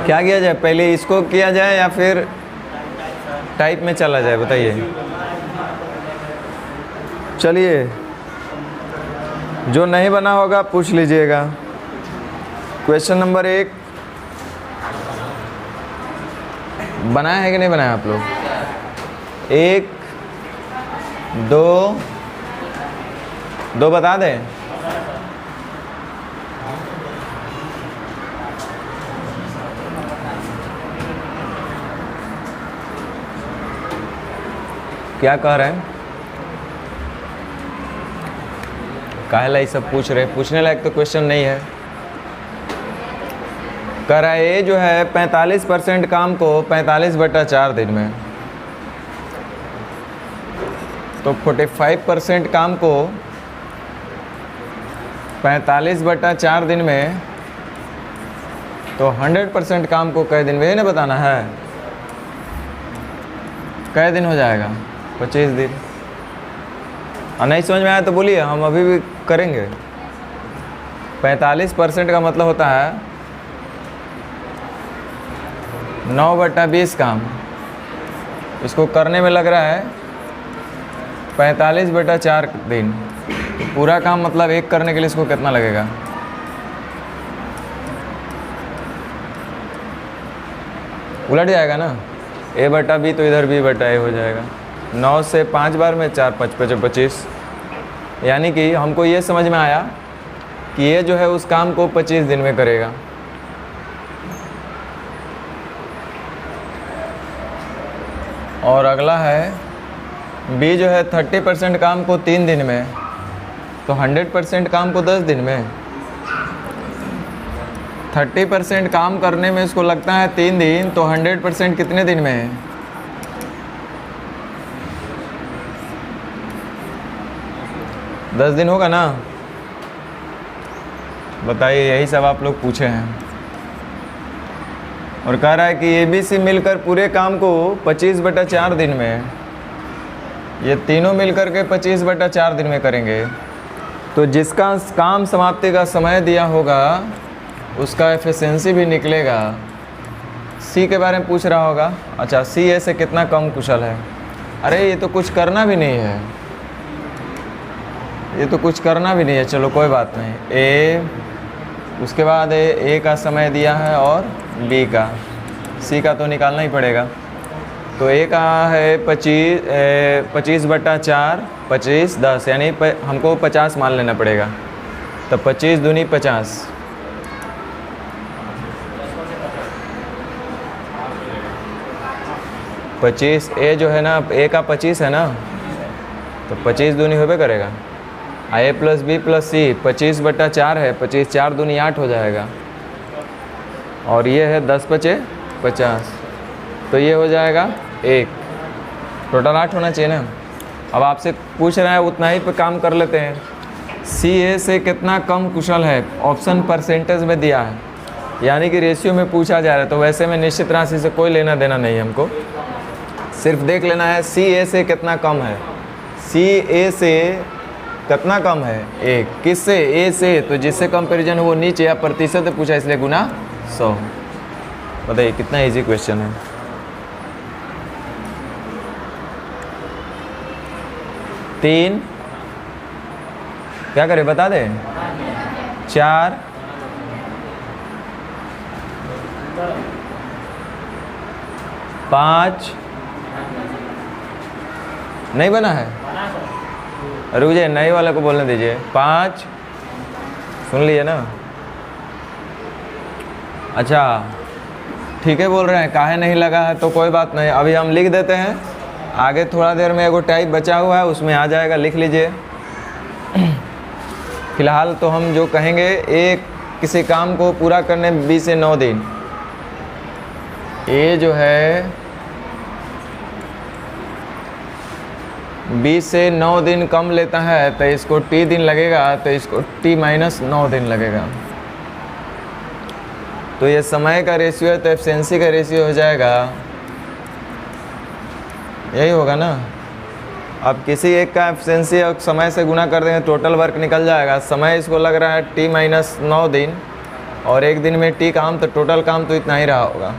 क्या किया जाए, पहले इसको किया जाए या फिर टाइप में चला जाए, बताइए। चलिए, जो नहीं बना होगा पूछ लीजिएगा। क्वेश्चन नंबर 1 बनाया है कि नहीं बनाया आप लोग? 1 2 बता दें। क्या कह रहे हैं? काहे ये सब पूछ रहे? पूछने लायक तो क्वेश्चन नहीं है। कह रहा है ये जो है 45% काम को 45/4 दिन में, तो 45% काम को 45/4 दिन में, तो 100% काम को कै दिन में, ये ना बताना है। कै दिन हो जाएगा? 25 दिन। और नहीं समझ में आया तो बोलिए, हम अभी भी करेंगे। 45% का मतलब होता है 9/20 काम। इसको करने में लग रहा है 45/4 दिन। पूरा काम मतलब एक करने के लिए इसको कितना लगेगा? उलट जाएगा ना, A/B तो इधर B/A हो जाएगा। 9 से 5 बार में 4 5 5 25, यानी कि हमको ये समझ में आया कि ये जो है उस काम को 25 दिन में करेगा। और अगला है B जो है 30% काम को 3 दिन में, तो 100% काम को 10 दिन में। 30% काम करने में इसको लगता है 3 दिन, तो 100% कितने दिन में है? 10 दिन होगा ना? बताइए, यही सब आप लोग पूछे हैं। और कह रहा है कि ABC मिलकर पूरे काम को 25/4 दिन में, ये तीनों मिलकर के 25/4 दिन में करेंगे। तो जिसका काम समाप्ति का समय दिया होगा उसका एफिशिएंसी भी निकलेगा। C के बारे में पूछ रहा होगा। अच्छा, C A से कितना कम कुशल है? अरे ये तो कुछ करना भी नहीं है, ये तो कुछ करना भी नहीं है। चलो कोई बात नहीं। A, उसके बाद A का समय दिया है और B का, C का तो निकालना ही पड़ेगा। तो A का है 25/4, 25 10, यानी हमको 50 मान लेना पड़ेगा। तो 25 दूनी 50, 25 A जो है ना, A का 25 है ना, तो 25 दूनी होबे करेगा। A + B + C 25/4 है, 25 4 दूनी 8 हो जाएगा। और ये है 10 × 5 = 50, तो ये हो जाएगा 1। टोटल 8 होना चाहिए ना। अब आपसे पूछ रहा है उतना ही पे काम कर लेते हैं। C A से कितना कम कुशल है? ऑप्शन परसेंटेज में दिया है, यानी कि रेशियो में पूछा जा रहा है। तो वैसे में निश्चित राशि से कोई लेना देना नहीं है, हमको सिर्फ देख लेना है C A से कितना कम है। C A से कितना कम है? 1। किससे? A से। तो जिससे कंपैरिजन वो नीचे या प्रतिशत से पूछा, इसलिए गुना 100। बताइए कितना इजी क्वेश्चन है। तीन क्या करें बता दें? 4 5 नहीं बना है? रुक जाइए, नए वाले को बोलने दीजिए। 5 सुन लिए ना? अच्छा ठीक है, बोल रहे हैं काहे नहीं लगा है, तो कोई बात नहीं, अभी हम लिख देते हैं। आगे थोड़ा देर में एगो टाइप बचा हुआ है, उसमें आ जाएगा, लिख लीजिए। फिलहाल तो हम जो कहेंगे, एक किसी काम को पूरा करने में 20 से 9 दिन। ये जो है 20 से 9 दिन कम लेता है, तो इसको T दिन लगेगा, तो इसको T - 9 दिन लगेगा। तो ये समय का रेशियो है, तो एफिशिएंसी का रेशियो हो जाएगा, यही होगा ना। अब किसी एक का एफिशिएंसी और समय से गुना कर देंगे, टोटल वर्क निकल जाएगा। समय इसको लग रहा है T - 9 दिन, और एक दिन में टी काम, तो टोटल काम तो इतना ही रहा होगा।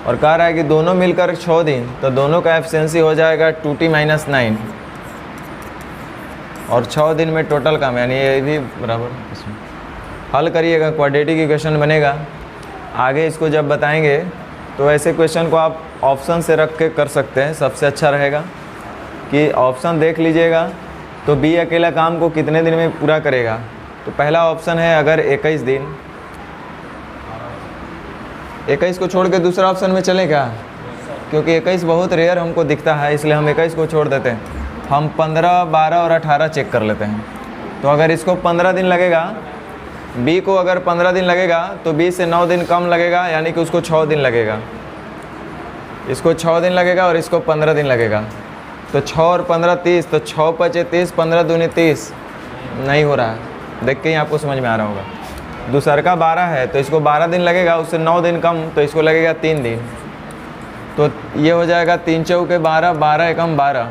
और कह रहा है कि दोनों मिलकर 6 दिन, तो दोनों का एफिशिएंसी हो जाएगा 2t - 9 और 6 दिन में टोटल काम, यानी ये भी बराबर। इसमें हल करिएगा, क्वाड्रेटिक इक्वेशन बनेगा। आगे इसको जब बताएंगे तो ऐसे क्वेश्चन को आप ऑप्शन से रख के कर सकते हैं, सबसे अच्छा रहेगा कि ऑप्शन देख लीजिएगा। तो बी अकेला काम को कितने दिन में पूरा करेगा? तो पहला ऑप्शन है अगर 21 दिन, 21 को छोड़ के दूसरा ऑप्शन में चले क्या? क्योंकि 21 बहुत रेयर हमको दिखता है, इसलिए हम 21 को छोड़ देते हैं। हम 15, 12 और 18 चेक कर लेते हैं। तो अगर इसको 15 दिन लगेगा, बी को अगर 15 दिन लगेगा तो बी से 9 दिन कम लगेगा, यानी कि उसको 6 दिन लगेगा। इसको 6 दिन लगेगा और इसको 15 दिन लगेगा। तो 6 और 15 30, तो 6 × 5 = 30, 15 दूनी 30 नहीं हो रहा है। देख के ही आपको समझ में आ रहा होगा। दूसर का 12 है तो इसको 12 दिन लगेगा, उससे 9 दिन कम, तो इसको लगेगा 3 दिन। तो ये हो जाएगा 3 × 4 = 12, 12 एकम 12।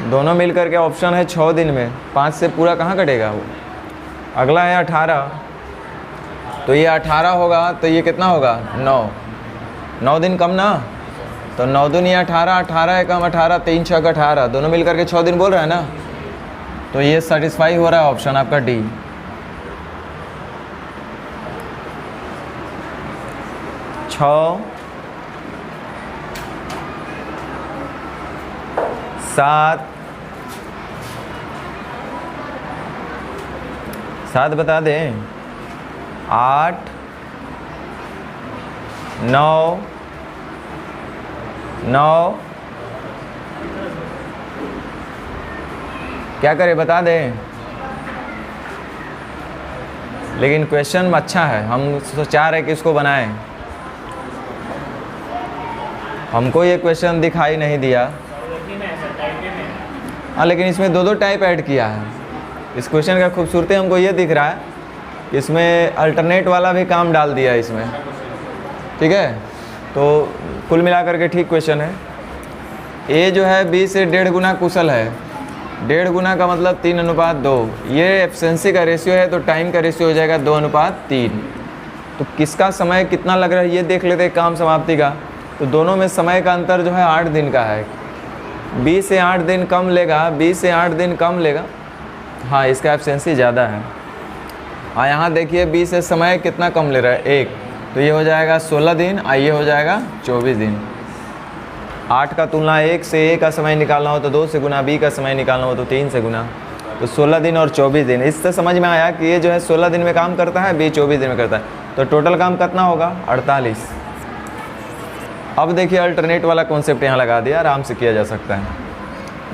दोनों मिलकर के ऑप्शन है 6 दिन में। 5 से पूरा कहाँ कटेगा वो? अगला है 18, तो ये 18 होगा, तो ये कितना होगा? 9 दिन कम ना, तो 9 दूनी 18, 18 एकम 18, 3 × 6 = 18, दोनों मिलकर के 6 दिन बोल रहा है ना। तो ये सेटिस्फाई हो रहा है ऑप्शन आपका डी। छः 7 बता दें, 8 9 क्या करें बता दें। लेकिन क्वेश्चन अच्छा है, हम चाह रहे कि इसको बनाएं। हमको ये क्वेश्चन दिखाई नहीं दिया। हाँ, लेकिन इसमें 2 टाइप ऐड किया है। इस क्वेश्चन का खूबसूरती हमको ये दिख रहा है कि इसमें अल्टरनेट वाला भी काम डाल दिया इसमें। ठीक है, तो कुल मिलाकर के ठीक क्वेश्चन है। ए जो है बी से 1.5 गुना कुशल है। 1.5 गुना का मतलब 3:2। ये एफिशिएंसी का रेशियो है, तो टाइम का रेशियो हो जाएगा 2:3। तो किसका समय कितना लग रहा है ये देख लेते हैं काम समाप्ति का। तो दोनों में समय का अंतर जो है 8 दिन का है। बी से 8 दिन कम लेगा, बी से 8 दिन कम लेगा। हाँ, इसका एफिशिएंसी ज़्यादा है। हाँ, यहाँ देखिए बी से समय कितना कम ले रहा है, 1, तो ये हो जाएगा 16 दिन, ये हो जाएगा 24 दिन। 8 का तुलना 1 से ए का समय निकालना हो तो 2 से गुना, बी का समय निकालना हो तो 3 से गुना, तो 16 दिन और 24 दिन। इससे समझ में आया कि ये जो है 16 दिन में काम करता है, बी 24 दिन में करता है। तो टोटल काम कितना होगा? 48। अब देखिए अल्टरनेट वाला कॉन्सेप्ट यहाँ लगा दिया, आराम से किया जा सकता है।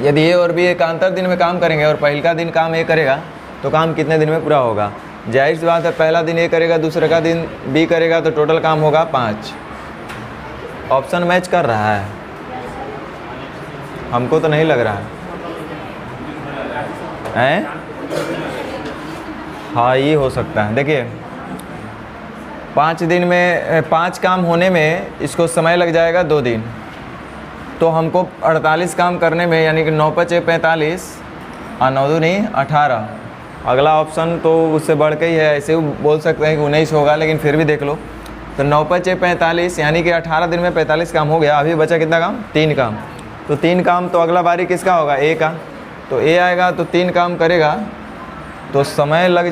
यदि ए और बी एकांतर दिन में काम करेंगे और पहला दिन काम ए करेगा, तो काम कितने दिन में पूरा होगा? जाहिर सी बात है, पहला दिन ए करेगा, दूसरे का दिन बी करेगा, तो टोटल काम होगा 5। ऑप्शन मैच कर रहा है, हमको तो नहीं लग रहा है। हाँ, ये हो सकता है। देखिए 5 दिन में 5 काम होने में इसको समय लग जाएगा 2 दिन। तो हमको 48 काम करने में, यानी कि 9 × 5 = 45 और 9 दूनी 18। अगला ऑप्शन तो उससे बढ़ के ही है, ऐसे ही बोल सकते हैं कि 19 होगा, लेकिन फिर भी देख लो। तो 9 × 5 = 45, यानी कि 18 दिन में 45 काम हो गया। अभी बचा कितना काम? 3 काम। तो 3 काम, तो अगला बारी किसका होगा? ए का। तो ए आएगा तो 3 काम करेगा, तो समय लग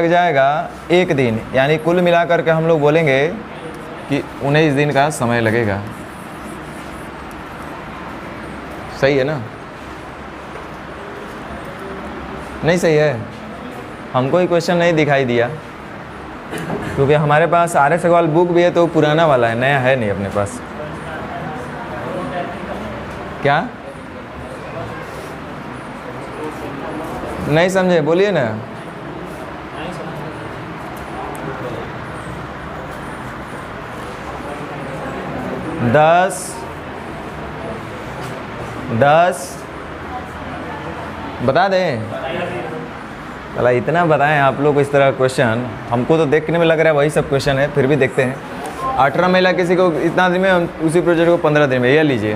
जाएगा 1 दिन। यानी कुल मिलाकर के हम लोग बोलेंगे कि 19 दिन का समय लगेगा। सही है ना? नहीं सही है? हमको ये क्वेश्चन नहीं दिखाई दिया, क्योंकि हमारे पास RS अग्रवाल बुक भी है, तो पुराना वाला है, नया है नहीं अपने पास। क्या नहीं समझे? बोलिए ना। दस बता दें। चला इतना बताएं आप लोग इस तरह क्वेश्चन, हमको तो देखने में लग रहा है वही सब क्वेश्चन है, फिर भी देखते हैं। 18 महिला किसी को इतना दिन में, उसी प्रोजेक्ट को 15 दिन में। यह लीजिए,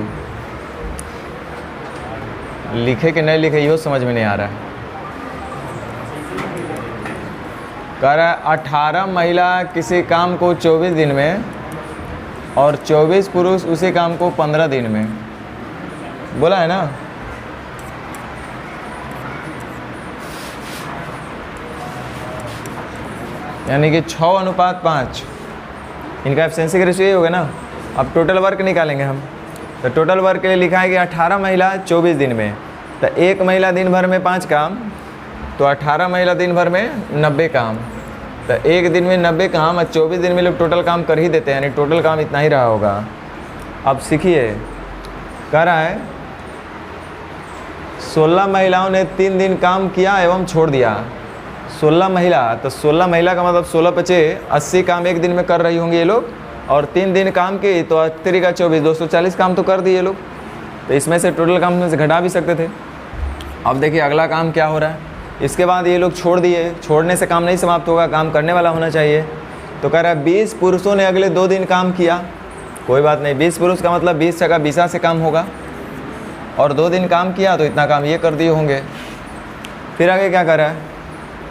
लिखे कि नहीं लिखे यो समझ में नहीं आ रहा है। कह रहा है 18 महिला किसी काम को 24 दिन में और 24 पुरुष उसी काम को 15 दिन में, बोला है ना। यानी कि 6:5 इनका एफिशिएंसी का रेशियो ये होगा ना। अब टोटल वर्क निकालेंगे हम, तो टोटल वर्क के लिए लिखा है कि 18 महिला 24 दिन में, तो एक महिला दिन भर में 5 काम, तो 18 महिला दिन भर में 90 काम, तो एक दिन में 90 काम और 24 दिन में लोग टोटल काम कर ही देते हैं, यानी टोटल काम इतना ही रहा होगा। अब सीखिए, कह रहा है 16 महिलाओं ने 3 दिन काम किया एवं छोड़ दिया। 16 महिला, तो 16 महिला का मतलब 16 × 5 80 काम एक दिन में कर रही होंगी ये लोग, और 3 दिन काम की तो 3 का 24 240 काम तो कर दिए लोग। तो इसमें से टोटल काम में से घटा भी सकते थे। अब देखिए अगला काम क्या हो रहा है, इसके बाद ये लोग छोड़ दिए, छोड़ने से काम नहीं समाप्त होगा, काम करने वाला होना चाहिए। तो कह रहा है 20 पुरुषों ने अगले 2 दिन काम किया, कोई बात नहीं, 20 पुरुष का मतलब 20 × 20 से काम होगा, और 2 दिन काम किया तो इतना काम ये कर दिए होंगे। फिर आगे क्या कर रहा है,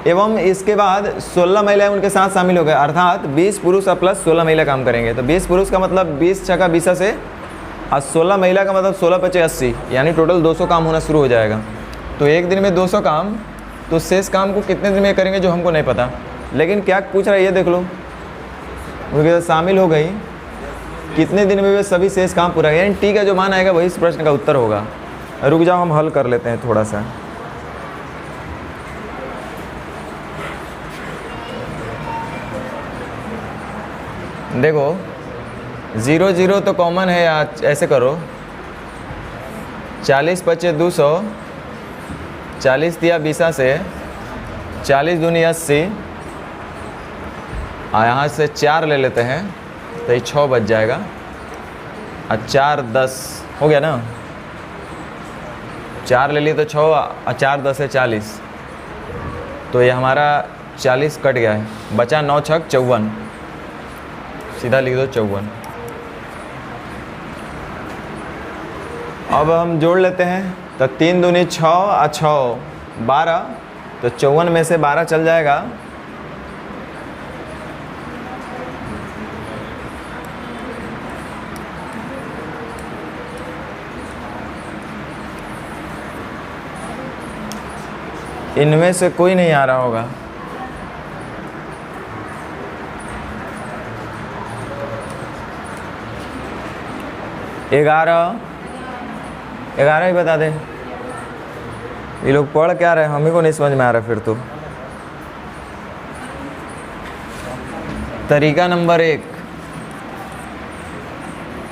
एवं इसके बाद 16 महिलाएं उनके साथ शामिल हो गए, अर्थात 20 पुरुष और प्लस 16 महिला काम करेंगे। तो 20 पुरुष का मतलब 20 × 20 से, और 16 महिला का मतलब 16 × 5 80, यानी टोटल 200 काम होना शुरू हो जाएगा। तो एक दिन में 200 काम, तो शेष काम को कितने दिन में करेंगे जो हमको नहीं पता, लेकिन क्या पूछ रहा है ये देख लो, उनके साथ शामिल हो गई, कितने दिन में वे सभी शेष काम पूरा, यानी टी का जो मान आएगा वही इस प्रश्न का उत्तर होगा। रुक जाओ हम हल कर लेते हैं थोड़ा सा। देखो 0 0 तो कॉमन है, आज ऐसे करो 40 × 5 200, 40 दिया 20 से, 40 दूनी 80, और यहाँ से 4 ले लेते हैं तो ये 6 बच जाएगा, और 4 10 हो गया ना, 4 ले लिए तो 6, और 4 10 है 40, तो ये हमारा 40 कट गया है, बचा 9 × 6 = 54, सीधा लिख दो 54। अब हम जोड़ लेते हैं, तो 3 दूनी 6 और 6 12, तो 54 में से 12 चल जाएगा, इनमें से कोई नहीं आ रहा होगा। ग्यारह ही बता दे, ये लोग पढ़ क्या रहे हैं, हम ही को नहीं समझ में आ रहा। फिर तो तरीका नंबर 1,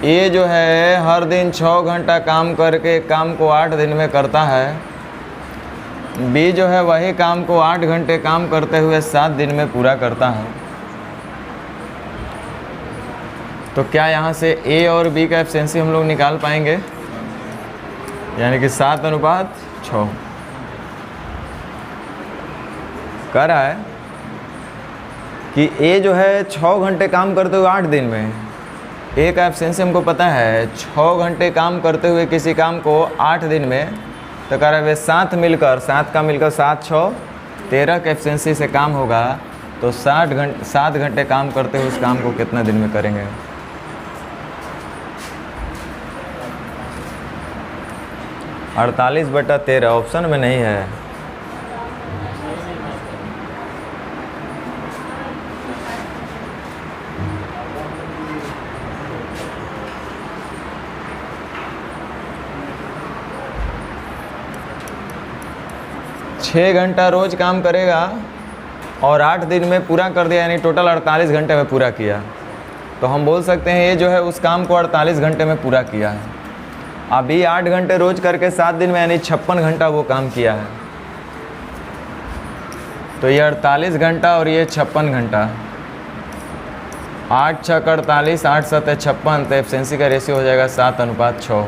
ये जो है हर दिन 6 घंटा काम करके काम को 8 दिन में करता है, बी जो है वही काम को 8 घंटे काम करते हुए 7 दिन में पूरा करता है। तो क्या यहाँ से ए और बी का एफिशिएंसी हम लोग निकाल पाएंगे, यानी कि 7:6। कह रहा है कि ए जो है 6 घंटे काम करते हुए 8 दिन में, ए का एफिशिएंसी हमको पता है 6 घंटे काम करते हुए किसी काम को 8 दिन में, तो कह रहा है वे 7 मिलकर 7 7 6 13 के एफिशिएंसी से काम होगा, तो 7 घंटे काम करते हुए उस काम को कितना दिन में करेंगे। 48/13 ऑप्शन में नहीं है। छः घंटा रोज काम करेगा और 8 दिन में पूरा कर दिया, यानी टोटल 48 घंटे में पूरा किया, तो हम बोल सकते हैं ये जो है उस काम को 48 घंटे में पूरा किया है। अभी 8 घंटे रोज करके 7 दिन में, यानी 56 घंटा वो काम किया है। तो ये 48 घंटा और ये 56 घंटा, 8 × 6 = 48, 8 × 7 = 56, तो एफिशिएंसी का रेशियो हो जाएगा 7:6,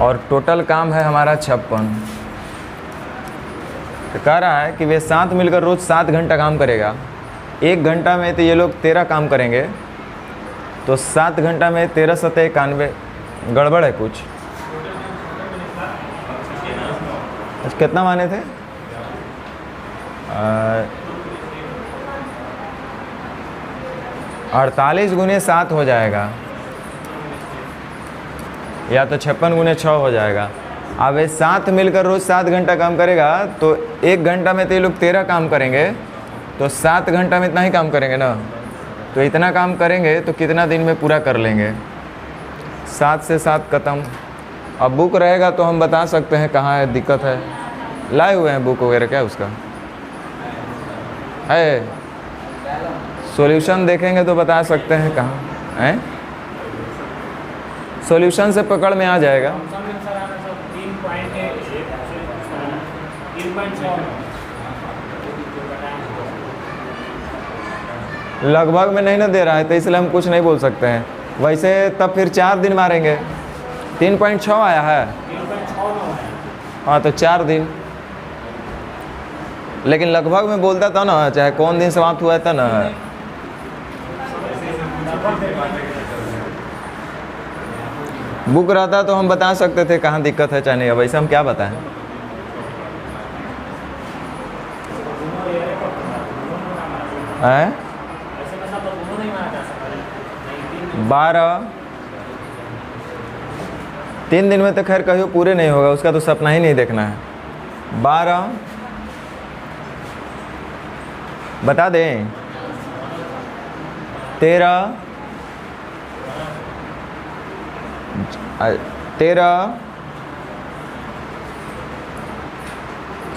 और टोटल काम है हमारा 56। तो कह रहा है कि वे 7 मिलकर रोज़ 7 घंटा काम करेगा, 1 घंटा में तो ये लोग 13 काम करेंगे, तो 7 घंटा में 13 × 7 = 91, गड़बड़ है कुछ। कितना माने थे 48 गुने 7 हो जाएगा, या तो 56 गुने 6 हो जाएगा। अब ये 7 मिलकर रोज़ 7 घंटा काम करेगा, तो 1 घंटा में तो ये लोग 13 काम करेंगे, तो 7 घंटा में इतना ही काम करेंगे ना। तो इतना काम करेंगे तो कितना दिन में पूरा कर लेंगे। 7 से 7 ख़त्म। अब बुक रहेगा तो हम बता सकते हैं कहाँ है दिक्कत है। लाए हुए हैं बुक वगैरह क्या उसका है? सॉल्यूशन देखेंगे तो बता सकते हैं कहाँ है। सॉल्यूशन से पकड़ में आ जाएगा। लगभग में नहीं ना दे रहा है, तो इसलिए हम कुछ नहीं बोल सकते हैं। वैसे तब फिर 4 दिन मारेंगे। 3.6 आया है, हाँ तो 4 दिन। लेकिन लगभग में बोलता था ना, चाहे कौन दिन समाप्त हुआ था ना। बुक रहता तो हम बता सकते थे कहाँ दिक्कत है चाहे नहीं। अब ऐसा हम क्या बताएं। हैं 12 3 दिन में तो खैर कहियो पूरे नहीं होगा, उसका तो सपना ही नहीं देखना है। 12 बता दें, 13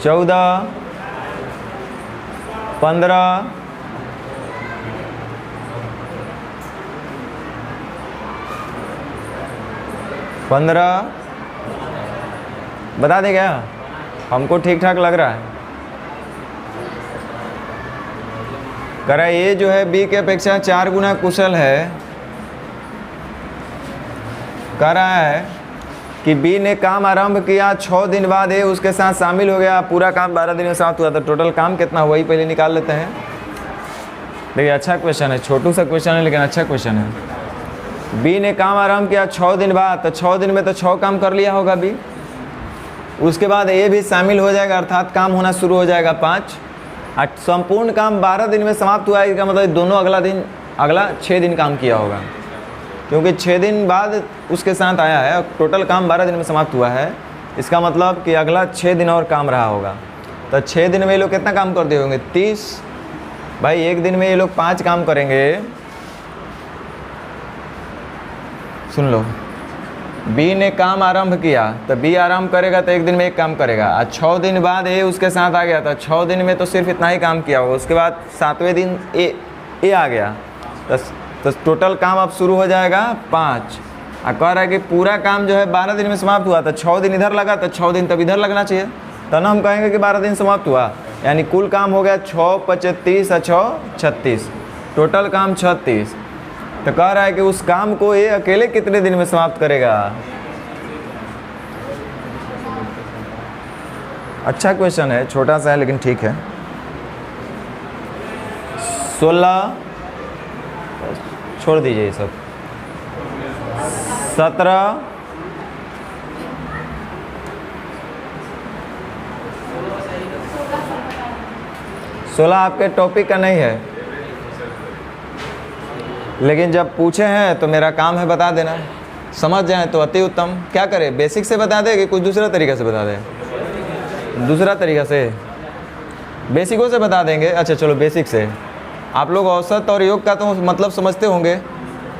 14 15 15 बता दे क्या? हमको ठीक ठाक लग रहा है। कह रहा है ये जो है बी की अपेक्षा 4 गुना कुशल है। कह रहा है कि बी ने काम आरंभ किया, 6 दिन बाद ये उसके साथ शामिल हो गया, पूरा काम 12 दिन में समाप्त हुआ। तो टोटल काम कितना हुआ ही पहले निकाल लेते हैं। देखिए अच्छा क्वेश्चन है, छोटू सा क्वेश्चन है लेकिन अच्छा क्वेश्चन है। बी ने काम आरंभ किया 6 दिन बाद, तो 6 दिन में तो 6 काम कर लिया होगा बी। उसके बाद ए भी शामिल हो जाएगा, अर्थात काम होना शुरू हो जाएगा 5। और संपूर्ण काम 12 दिन में समाप्त हुआ है। इसका मतलब दोनों अगला 6 दिन काम किया होगा, क्योंकि 6 दिन बाद उसके साथ आया है और टोटल काम 12 दिन में समाप्त हुआ है। इसका मतलब कि अगला 6 दिन और काम रहा होगा। तो 6 दिन में ये लोग कितना काम कर दिए होंगे? 30। भाई एक दिन में ये लोग 5 काम करेंगे। सुन लो, बी ने काम आरंभ किया, तो बी आरंभ करेगा तो एक दिन में एक काम करेगा। और 6 दिन बाद ए उसके साथ आ गया, तो 6 दिन में तो सिर्फ इतना ही काम किया होगा। उसके बाद 7वें दिन ए आ गया, तो टोटल काम अब शुरू हो जाएगा 5। और कह रहा है कि पूरा काम जो है 12 दिन में समाप्त हुआ, तो 6 दिन इधर लगा, तो 6 दिन तब इधर लगना चाहिए। तो ना हम कहेंगे कि 12 दिन समाप्त हुआ, यानी कुल काम हो गया 6 25 और 6 36, टोटल काम 36। तो कह रहा है कि उस काम को ये अकेले कितने दिन में समाप्त करेगा। अच्छा क्वेश्चन है, छोटा सा है लेकिन ठीक है। 16 छोड़ दीजिए ये सब। 17 16 आपके टॉपिक का नहीं है, लेकिन जब पूछे हैं तो मेरा काम है बता देना। समझ जाए तो अति उत्तम। क्या करें, बेसिक से बता दे कि कुछ दूसरा तरीका से बता दें? दूसरा तरीका से, बेसिकों से बता देंगे। अच्छा चलो बेसिक से। आप लोग औसत और योग का तो मतलब समझते होंगे,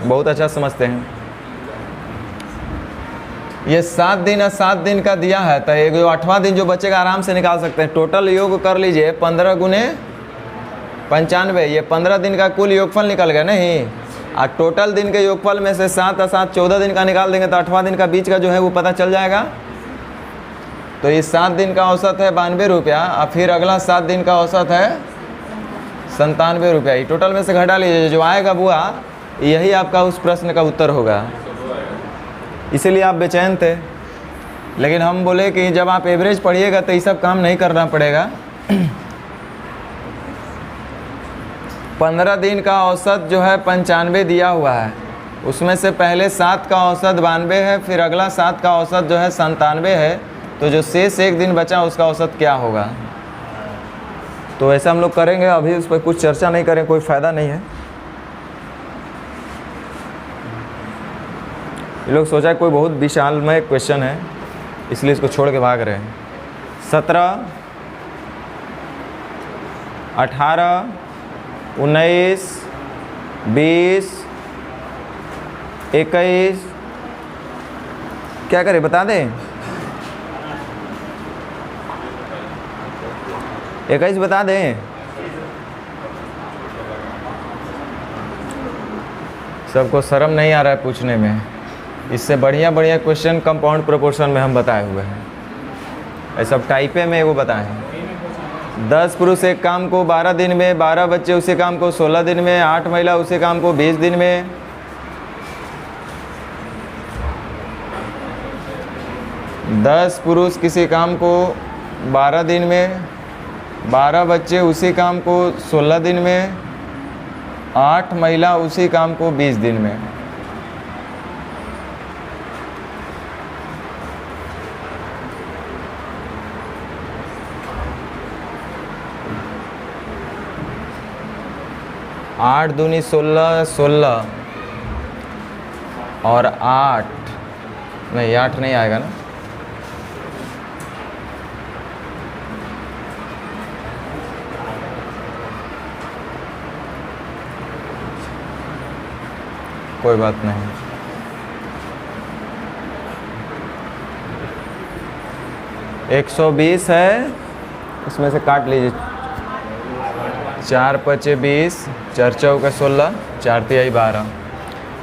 बहुत अच्छा समझते हैं। ये 7 दिन और 7 दिन का दिया है, तो एक 8वां दिन जो बचेगा आराम से निकाल सकते हैं। टोटल योग कर लीजिए 15 गुने 95, ये 15 दिन का कुल योगफल निकल गया नहीं। और टोटल दिन के योगफल में से 7 और 7 14 दिन का निकाल देंगे, तो 8वां दिन का बीच का जो है वो पता चल जाएगा। तो ये 7 दिन का औसत है 92 रुपया, और फिर अगला 7 दिन का औसत है 97 रुपया। ये टोटल में से घटा लीजिए, जो आएगा बुआ यही आपका उस प्रश्न का उत्तर होगा। इसीलिए आप बेचैन थे, लेकिन हम बोले कि जब आप एवरेज पढ़िएगा तो ये सब काम नहीं करना पड़ेगा। 15 दिन का औसत जो है 95 दिया हुआ है, उसमें से पहले 7 का औसत 92 है, फिर अगला 7 का औसत जो है 97 है। तो जो शेष एक दिन बचा उसका औसत क्या होगा? तो ऐसा हम लोग करेंगे, अभी उस पर कुछ चर्चा नहीं करें, कोई फ़ायदा नहीं है। ये लोग सोचा कोई बहुत विशालमय क्वेश्चन है इसलिए इसको छोड़ के भाग रहे हैं। 17, 18, 19, 20, 21, क्या करें बता दें? 21 बता दें। सबको शर्म नहीं आ रहा है पूछने में। इससे बढ़िया बढ़िया क्वेश्चन कंपाउंड प्रोपोर्शन में हम बताए हुए हैं। ये सब टाइपे में वो बताए हैं। 10 पुरुष एक काम को 12 दिन में, 12 बच्चे उसी काम को 16 दिन में, 8 महिला उसी काम को 20 दिन में। दस पुरुष किसी काम को 12 दिन में, 12 बच्चे उसी काम को 16 दिन में, 8 महिला उसी काम को 20 दिन में। आठ दूनी 16, 16 और 8 नहीं, 8 नहीं आएगा ना। कोई बात नहीं। एक 120 है, इसमें से काट लीजिए। 4 पचे 20, 4 चौके 16, 4 तिहाई 12,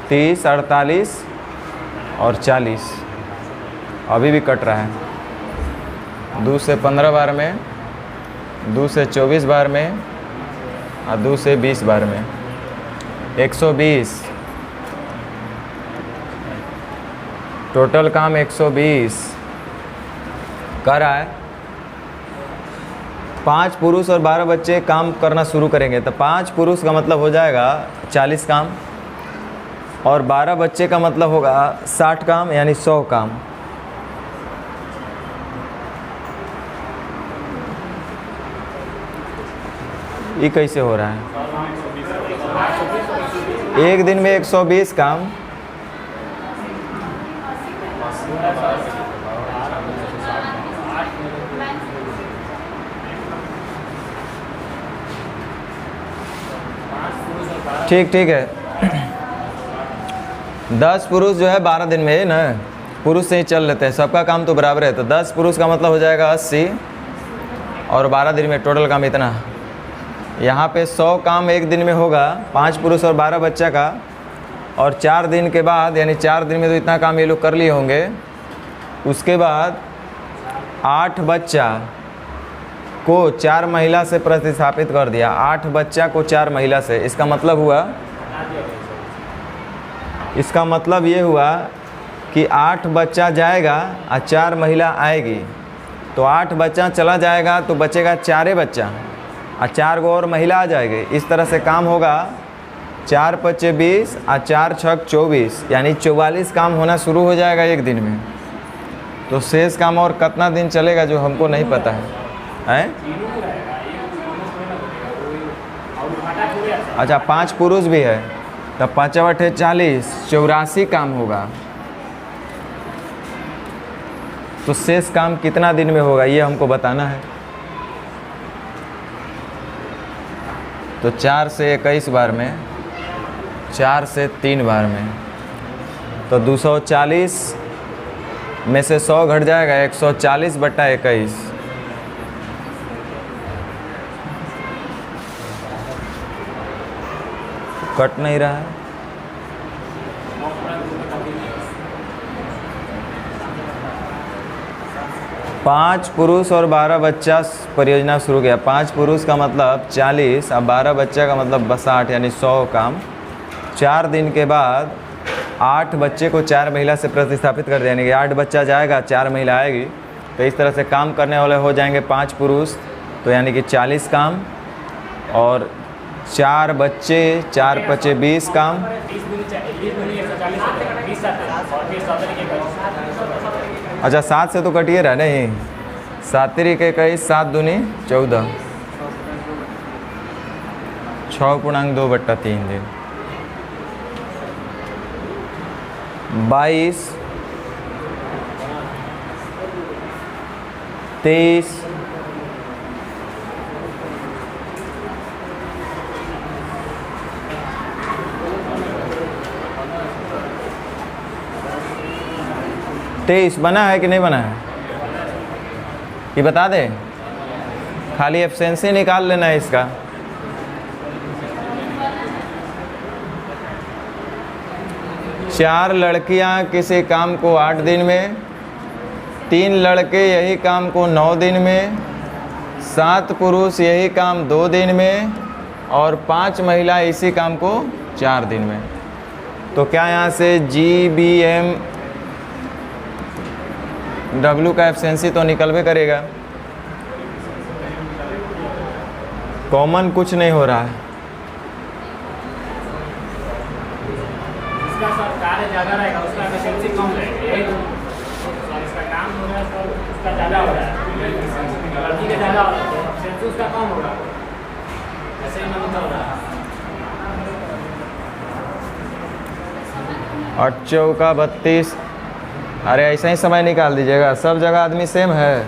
30, 48 और 40। अभी भी कट रहा है। 2 से 15 बार में, 2 से 24 बार में और 2 से 20 बार में। 120 टोटल काम 120 कर रहा है। 5 पुरुष और 12 बच्चे काम करना शुरू करेंगे तो 5 पुरुष का मतलब हो जाएगा 40 काम और 12 बच्चे का मतलब होगा 60 काम, यानी 100 काम। ये कैसे हो रहा है? एक दिन में 120 काम। ठीक है। 10 पुरुष जो है 12 दिन में है ना, पुरुष से ही चल लेते हैं, सबका काम तो बराबर है। तो 10 पुरुष का मतलब हो जाएगा 80 और 12 दिन में टोटल काम इतना। यहाँ पे 100 काम एक दिन में होगा 5 पुरुष और 12 बच्चा का, और 4 दिन के बाद यानी 4 दिन में तो इतना काम ये लोग कर लिए होंगे। उसके बाद 8 बच्चा को 4 महिला से प्रतिस्थापित कर दिया। 8 बच्चा को 4 महिला से, इसका मतलब ये हुआ कि 8 बच्चा जाएगा और 4 महिला आएगी। तो 8 बच्चा चला जाएगा तो बचेगा 4 बच्चा और 4 को और महिला आ जाएगी। इस तरह से काम होगा। 4 पचे 20 और 4 छक 24, यानी 44 काम होना शुरू हो जाएगा एक दिन में। तो शेष काम और कितना दिन चलेगा जो हमको नहीं पता है। अच्छा 5 पुरुष भी है तब 5 8 40, 84 काम होगा। तो शेष काम कितना दिन में होगा ये हमको बताना है। तो 4 से 21 बार में, 4 से 3 बार में, तो 240 में से 100 घट जाएगा, 140/21। कट नहीं रहा है। पाँच पुरुष और 12 बच्चा परियोजना शुरू किया। 5 पुरुष का मतलब 40 और 12 बच्चा का मतलब 60, यानी 100 काम। 4 दिन के बाद 8 बच्चे को 4 महिला से प्रतिस्थापित कर देने के। 8 बच्चा जाएगा, 4 महिला आएगी। तो इस तरह से काम करने वाले हो जाएंगे 5 पुरुष, तो यानी कि 40 काम, और 4 बच्चे 4 पचे 20 काम। अच्छा 7 से तो कटिए रहा नहीं। 7 3 के 21, 7 दूनी 14। 6.2/3 दिन। 22, 23, 23 बना है कि नहीं बना है ये बता दे, खाली एफिशिएंसी निकाल लेना है इसका। चार लड़कियां किसी काम को 8 दिन में, 3 लड़के यही काम को 9 दिन में, 7 पुरुष यही काम 2 दिन में और 5 महिला इसी काम को 4 दिन में। तो क्या यहाँ से GBM W का एफिशिएंसी तो निकलवे करेगा। कॉमन कुछ नहीं हो रहा है। इसका सर कार्य ज़्यादा रहेगा, उसका एफिशिएंसी कम रहेगा। इसका काम हो रहा है तो उसका ज़्यादा हो रहा है, लड़की का ज़्यादा हो रहा है तो एफिशिएंसी उसका कम होगा। ऐसे ही मतलब हो रहा है। 8 चौका 32। अरे ऐसा ही समय निकाल दीजिएगा, सब जगह आदमी सेम है।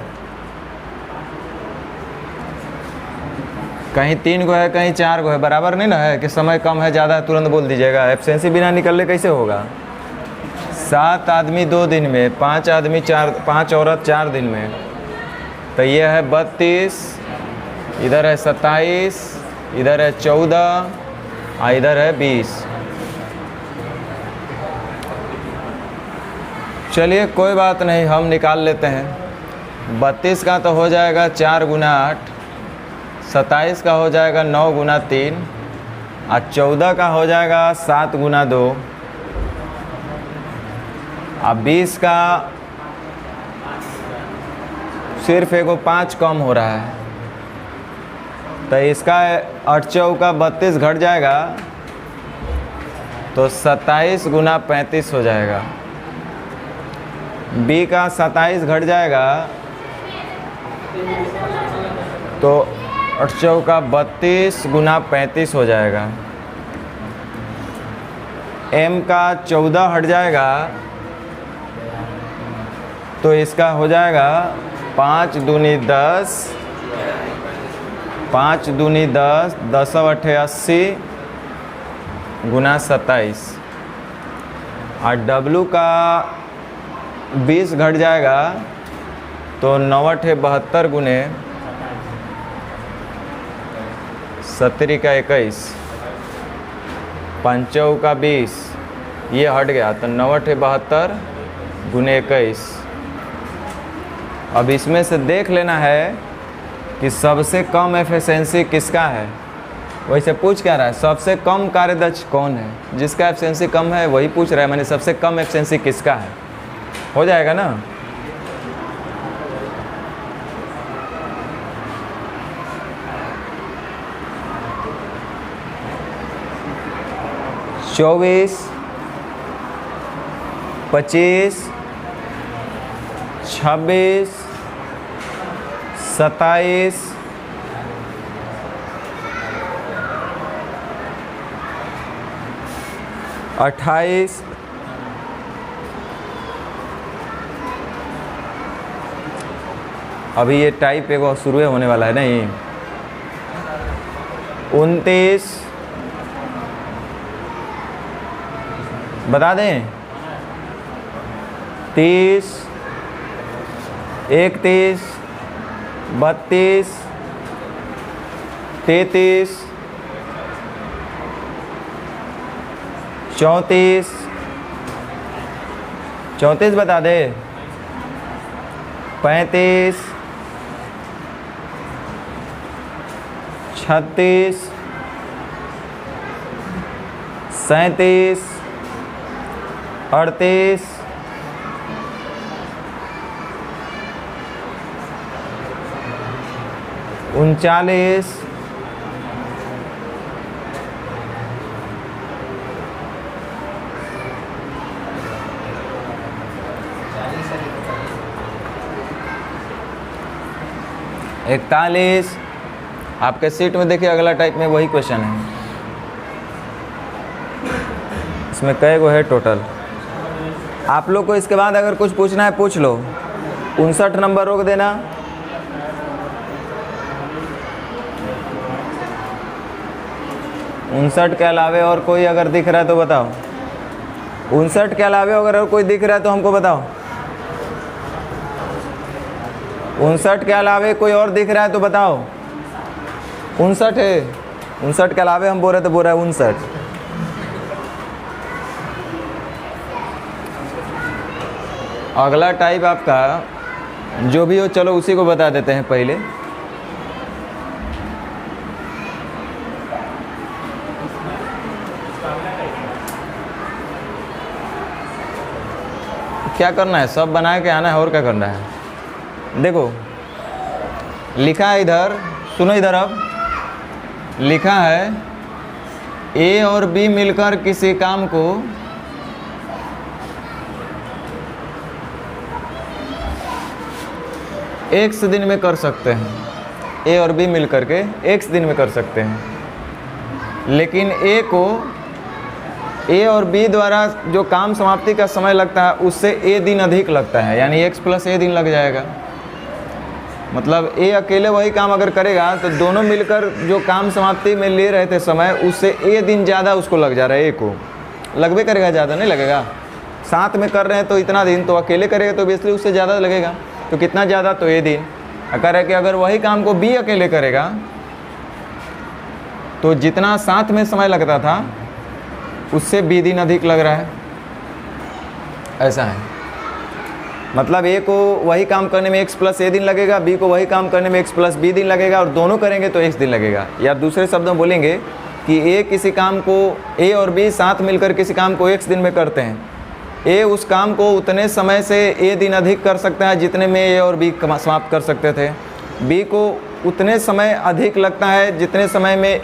कहीं 3 गो है कहीं 4 गो है, बराबर नहीं ना है कि समय कम है ज़्यादा है तुरंत बोल दीजिएगा। एफिशिएंसी बिना निकलने कैसे होगा। 7 आदमी 2 दिन में, 5 औरत 4 दिन में। तो ये है 32, इधर है 27, इधर है 14 और इधर है 20। चलिए कोई बात नहीं, हम निकाल लेते हैं। 32 का तो हो जाएगा 4 गुना 8, 27 का हो जाएगा 9 गुना 3 और 14 का हो जाएगा 7 गुना 2 और 20 का सिर्फ एगो 5 कम हो रहा है। तो इसका 8 चौका 32 घट जाएगा तो 27 गुना 35 हो जाएगा। बी का 27 घट जाएगा तो 8 चौका 32 गुना 35 हो जाएगा। एम का 14 हट जाएगा तो इसका हो जाएगा 5 दूनी 10, 5 दूनी 10, 10 अठे 80 गुना 27 और डब्लू का 20 घट जाएगा तो 9 अठे 72 गुने 70 का 21, 5 का 20, ये हट गया तो 9 अठे 72 गुने 21। अब इसमें से देख लेना है कि सबसे कम एफिशिएंसी किसका है। वैसे पूछ क्या रहा है, सबसे कम कार्यदक्ष कौन है। जिसका एफिशिएंसी कम है वही पूछ रहा है, मैंने सबसे कम एफिशिएंसी किसका है। हो जाएगा ना। चौबीस, 25, 26, 27, 28, अभी ये टाइप एगो शुरू होने वाला है नहीं। 29, बता दें 30, 31, 32, 33, 34, 34 बता दे 35, 36, 37, 38, 39, 41। आपके सीट में देखिए अगला टाइप में वही क्वेश्चन है। इसमें कई गो है टोटल। आप लोग को इसके बाद अगर कुछ पूछना है पूछ लो। 59 नंबर रोक देना। उनसठ के अलावे और कोई अगर दिख रहा है तो बताओ। 59 के अलावे अगर और कोई दिख रहा है तो हमको बताओ। 59 के अलावे कोई और दिख रहा है तो बताओ। 59 है, 59 के अलावे हम बोल रहे तो बोल रहा है 59। अगला टाइप आपका जो भी हो, चलो उसी को बता देते हैं पहले। क्या करना है, सब बना के आना है और क्या करना है। देखो लिखा है इधर, सुनो इधर। अब लिखा है ए और बी मिलकर किसी काम को x दिन में कर सकते हैं। ए और बी मिलकर के x दिन में कर सकते हैं, लेकिन ए को ए और बी द्वारा जो काम समाप्ति का समय लगता है उससे ए दिन अधिक लगता है, यानी x प्लस ए दिन लग जाएगा। मतलब ए अकेले वही काम अगर करेगा तो दोनों मिलकर जो काम समाप्ति में ले रहे थे समय, उससे ए दिन ज़्यादा उसको लग जा रहा है। ए को लगभग करेगा, ज़्यादा नहीं लगेगा। साथ में कर रहे हैं तो इतना दिन, तो अकेले करेगा तो बेसिकली उससे ज़्यादा लगेगा। तो कितना ज़्यादा, तो ए दिन। अगर है कि अगर वही काम को बी अकेले करेगा तो जितना साथ में समय लगता था उससे बी दिन अधिक लग रहा है। ऐसा है, मतलब ए को वही काम करने में x प्लस ए दिन लगेगा, बी को वही काम करने में x प्लस बी दिन लगेगा, और दोनों करेंगे तो x दिन लगेगा। या दूसरे शब्दों में बोलेंगे कि ए किसी काम को, ए और बी साथ मिलकर किसी काम को x दिन में करते हैं। ए उस काम को उतने समय से ए दिन अधिक कर सकता है जितने में ए और बी समाप्त कर सकते थे। बी को उतने समय अधिक लगता है जितने समय में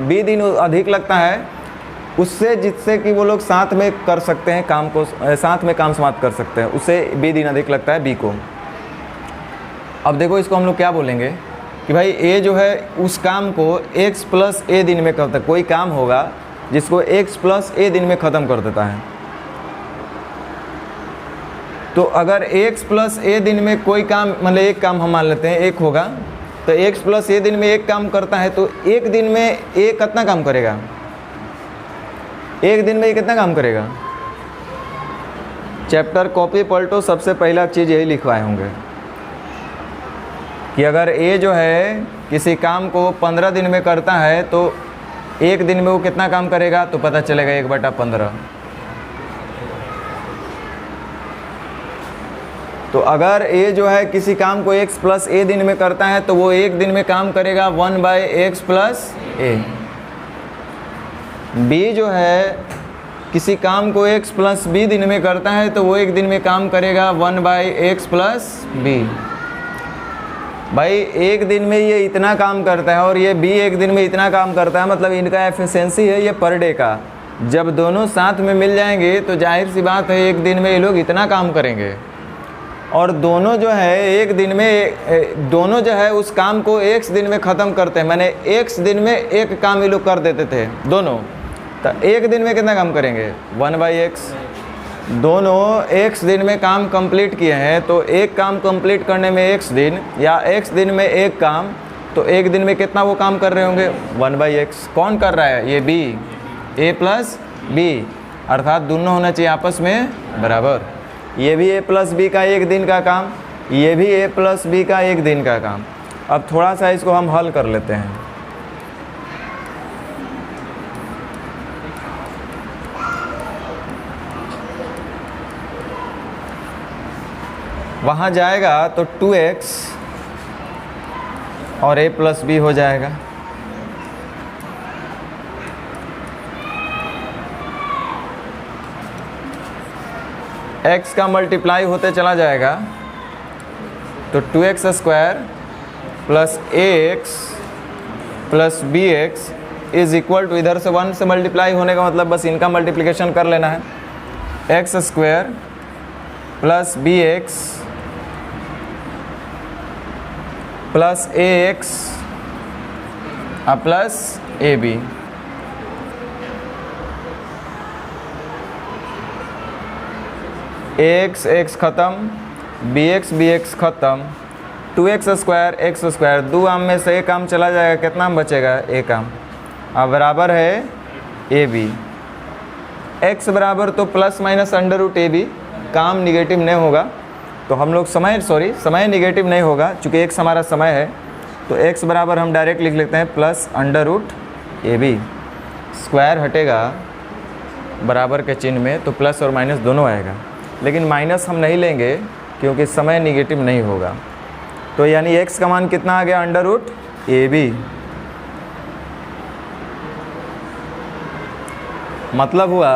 बी दिन अधिक लगता है उससे, जिससे कि वो लोग साथ में कर सकते हैं काम को, साथ में काम समाप्त कर सकते हैं, उससे बी दिन अधिक लगता है बी को। अब देखो इसको हम लोग क्या बोलेंगे कि भाई ए जो है उस काम को x प्लस ए दिन में करता है। कोई काम होगा जिसको x प्लस ए दिन में ख़त्म कर देता है। तो अगर x प्लस ए दिन में कोई काम, मतलब एक काम हम मान लेते हैं एक होगा, तो x प्लस ए दिन में एक काम करता है, तो एक दिन में ए कितना काम करेगा, एक दिन में ये कितना काम करेगा। चैप्टर कॉपी पलटो, सबसे पहला चीज़ यही लिखवाए होंगे कि अगर ए जो है किसी काम को 15 दिन में करता है तो एक दिन में वो कितना काम करेगा, तो पता चलेगा 1/15। तो अगर ए जो है किसी काम को x प्लस ए दिन में करता है तो वो एक दिन में काम करेगा 1/x प्लस ए। बी जो है किसी काम को x प्लस बी दिन में करता है तो वो एक दिन में काम करेगा 1/x प्लस बी। भाई एक दिन में ये इतना काम करता है और ये बी एक दिन में इतना काम करता है, मतलब इनका एफिशिएंसी है ये पर डे का। जब दोनों साथ में मिल जाएंगे तो जाहिर सी बात है एक दिन में ये लोग इतना काम करेंगे। और दोनों जो है एक दिन में, दोनों जो है उस काम को x दिन में ख़त्म करते हैं, मैंने x दिन में एक काम ये लोग कर देते थे दोनों। तो एक दिन में कितना काम करेंगे 1/x। दोनों x दिन में काम कंप्लीट किए हैं, तो एक काम कंप्लीट करने में x दिन, या x दिन में एक काम, तो एक दिन में कितना वो काम कर रहे होंगे 1/x। कौन कर रहा है, ये b, a प्लस b, अर्थात दोनों होना चाहिए आपस में बराबर। ये भी a प्लस बी का एक दिन का काम, ये भी a प्लस बी का एक दिन का काम। अब थोड़ा सा इसको हम हल कर लेते हैं। वहाँ जाएगा तो 2x और a प्लस बी हो जाएगा। x का मल्टीप्लाई होते चला जाएगा तो 2x square plus ax plus bx is equal to, इधर से 1 से मल्टीप्लाई होने का मतलब बस इनका मल्टीप्लिकेशन कर लेना है, x square plus bx plus ax plus ab। X x ख़त्म, बी एक्स ख़त्म, 2x स्क्वायर एक्स स्क्वायर, 2 आम में से 1 आम चला जाएगा, कितना आम बचेगा? 1 आम। अब बराबर है ए बी। x बराबर तो plus minus under root A B, काम निगेटिव नहीं होगा तो हम लोग समय निगेटिव नहीं होगा चूँकि x हमारा समय है, तो x बराबर हम डायरेक्ट लिख लेते हैं plus under root A B. Square हटेगा बराबर के चिन्ह में तो प्लस और माइनस दोनों आएगा, लेकिन माइनस हम नहीं लेंगे क्योंकि समय निगेटिव नहीं होगा। तो यानी x का मान कितना आ गया? Under root A B. मतलब हुआ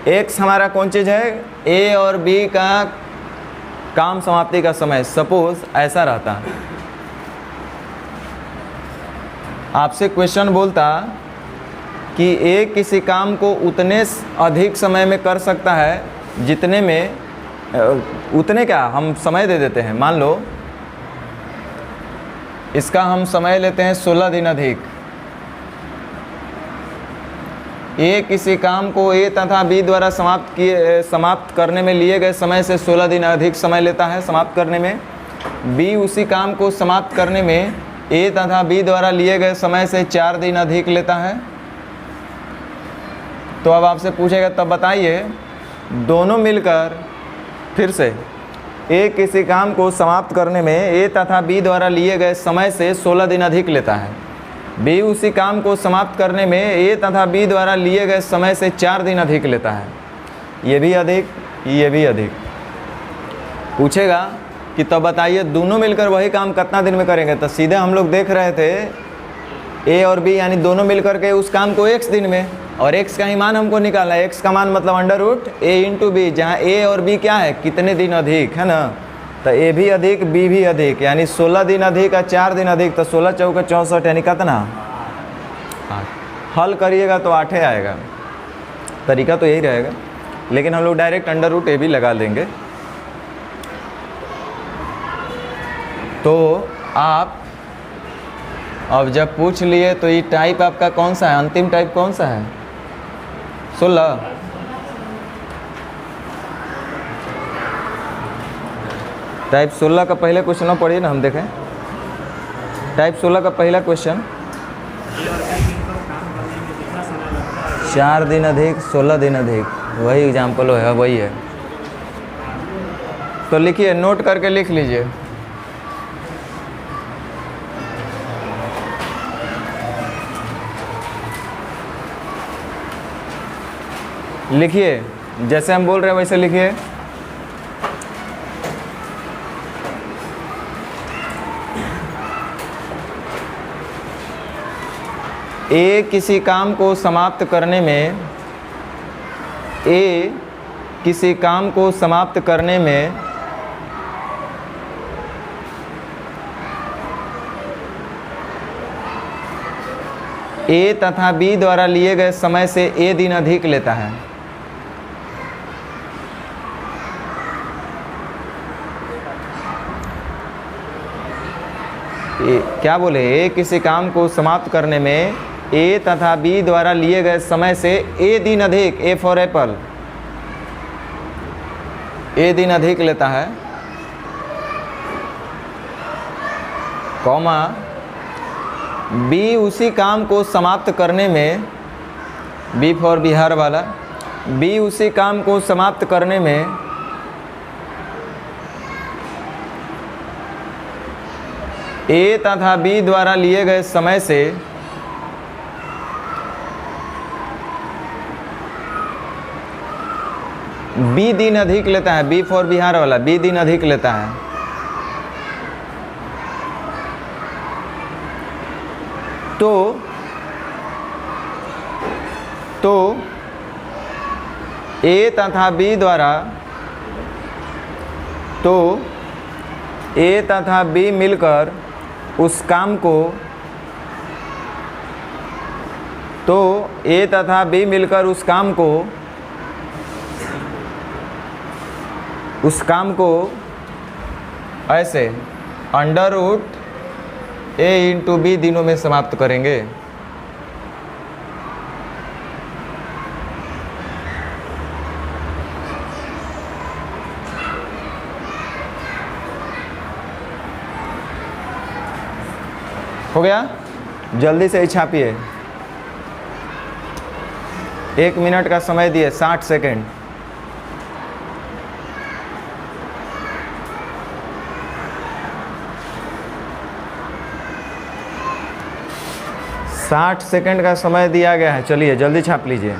x हमारा कौन चीज़ है? a और b का काम समाप्ति का समय। सपोज ऐसा रहता, आपसे क्वेश्चन बोलता कि a किसी काम को उतने अधिक समय में कर सकता है जितने में, उतने क्या हम समय दे देते हैं, मान लो इसका हम समय लेते हैं 16 दिन अधिक। ए किसी काम को ए तथा बी द्वारा समाप्त करने में लिए गए समय से 16 दिन अधिक समय लेता है समाप्त करने में। बी उसी काम को समाप्त करने में ए तथा बी द्वारा लिए गए समय से 4 दिन अधिक लेता है। तो अब आपसे पूछेगा तब बताइए दोनों मिलकर, फिर से ए किसी काम को समाप्त करने में ए तथा बी द्वारा लिए गए समय से 16 दिन अधिक लेता है। बी उसी काम को समाप्त करने में ए तथा बी द्वारा लिए गए समय से 4 दिन अधिक लेता है। ये भी अधिक, ये भी अधिक। पूछेगा कि तब बताइए दोनों मिलकर वही काम कितना दिन में करेंगे? तो सीधे हम लोग देख रहे थे ए और बी यानी दोनों मिलकर के उस काम को x दिन में, और x का ही मान हमको निकालना है। x का मान मतलब अंडर रूट ए इंटू बी, जहाँ ए और बी क्या है? कितने दिन अधिक, है ना? तो ए भी अधिक बी भी अधिक, यानी 16 दिन अधिक और 4 दिन अधिक, तो 16 चौका 64 यानी कितना? 8। हल करिएगा तो 8 आएगा। तरीका तो यही रहेगा, लेकिन हम लोग डायरेक्ट अंडर रूट ए भी लगा देंगे। तो आप अब जब पूछ लिए तो ये टाइप आपका कौन सा है? अंतिम टाइप कौन सा है? 16। टाइप 16 का पहले क्वेश्चन पढ़िए ना, हम देखें। टाइप 16 का पहला क्वेश्चन, 4 दिन अधिक 16 दिन अधिक, वही एग्जाम्पल है, वही है। तो लिखिए, नोट करके लिख लीजिए। लिखिए, जैसे हम बोल रहे हैं वैसे लिखिए। ए किसी काम को समाप्त करने में, ए किसी काम को समाप्त करने में ए तथा बी द्वारा लिए गए समय से ए दिन अधिक लेता है। क्या बोले? ए किसी काम को समाप्त करने में ए तथा बी द्वारा लिए गए समय से ए दिन अधिक, ए फॉर एप्पल, ए दिन अधिक लेता है, कॉमा बी उसी काम को समाप्त करने में, बी फॉर बिहार वाला, बी उसी काम को समाप्त करने में ए तथा बी द्वारा लिए गए समय से बी दिन अधिक लेता है। बी फॉर बिहार वाला बी दिन अधिक लेता है। तो ए तथा बी द्वारा, तो ए तथा बी मिलकर उस काम को, तो ए तथा बी मिलकर उस काम को ऐसे अंडर रूट ए इंटू बी दिनों में समाप्त करेंगे। हो गया? जल्दी से ही छापिए। 1 मिनट का समय दिए, 60 सेकेंड। साठ सेकेंड का समय दिया गया है। चलिए जल्दी छाप लीजिए।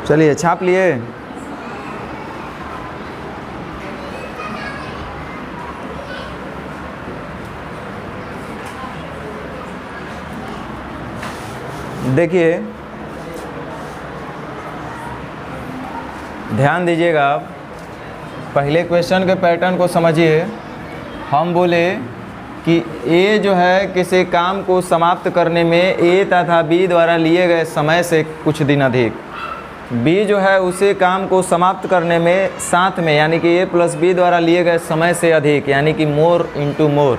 चलिए छाप लिए। देखिए ध्यान दीजिएगा आप, पहले क्वेश्चन के पैटर्न को समझिए। हम बोले कि ए जो है किसी काम को समाप्त करने में ए तथा बी द्वारा लिए गए समय से कुछ दिन अधिक, बी जो है उसी काम को समाप्त करने में साथ में यानी कि ए प्लस बी द्वारा लिए गए समय से अधिक, यानी कि मोर इंटू मोर।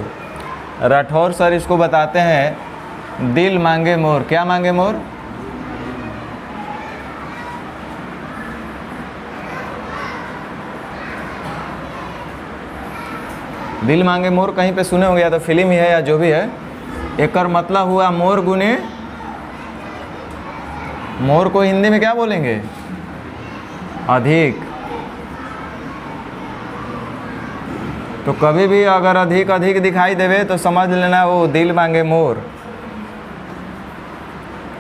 राठौर सर इसको बताते हैं दिल मांगे मोर। क्या मांगे मोर? दिल मांगे मोर कहीं पे सुने होंगे, या तो फिल्म ही है या जो भी है। एक मतलब हुआ मोर गुने, मोर को हिंदी में क्या बोलेंगे? अधिक। तो कभी भी अगर अधिक अधिक दिखाई देवे तो समझ लेना वो दिल मांगे मोर।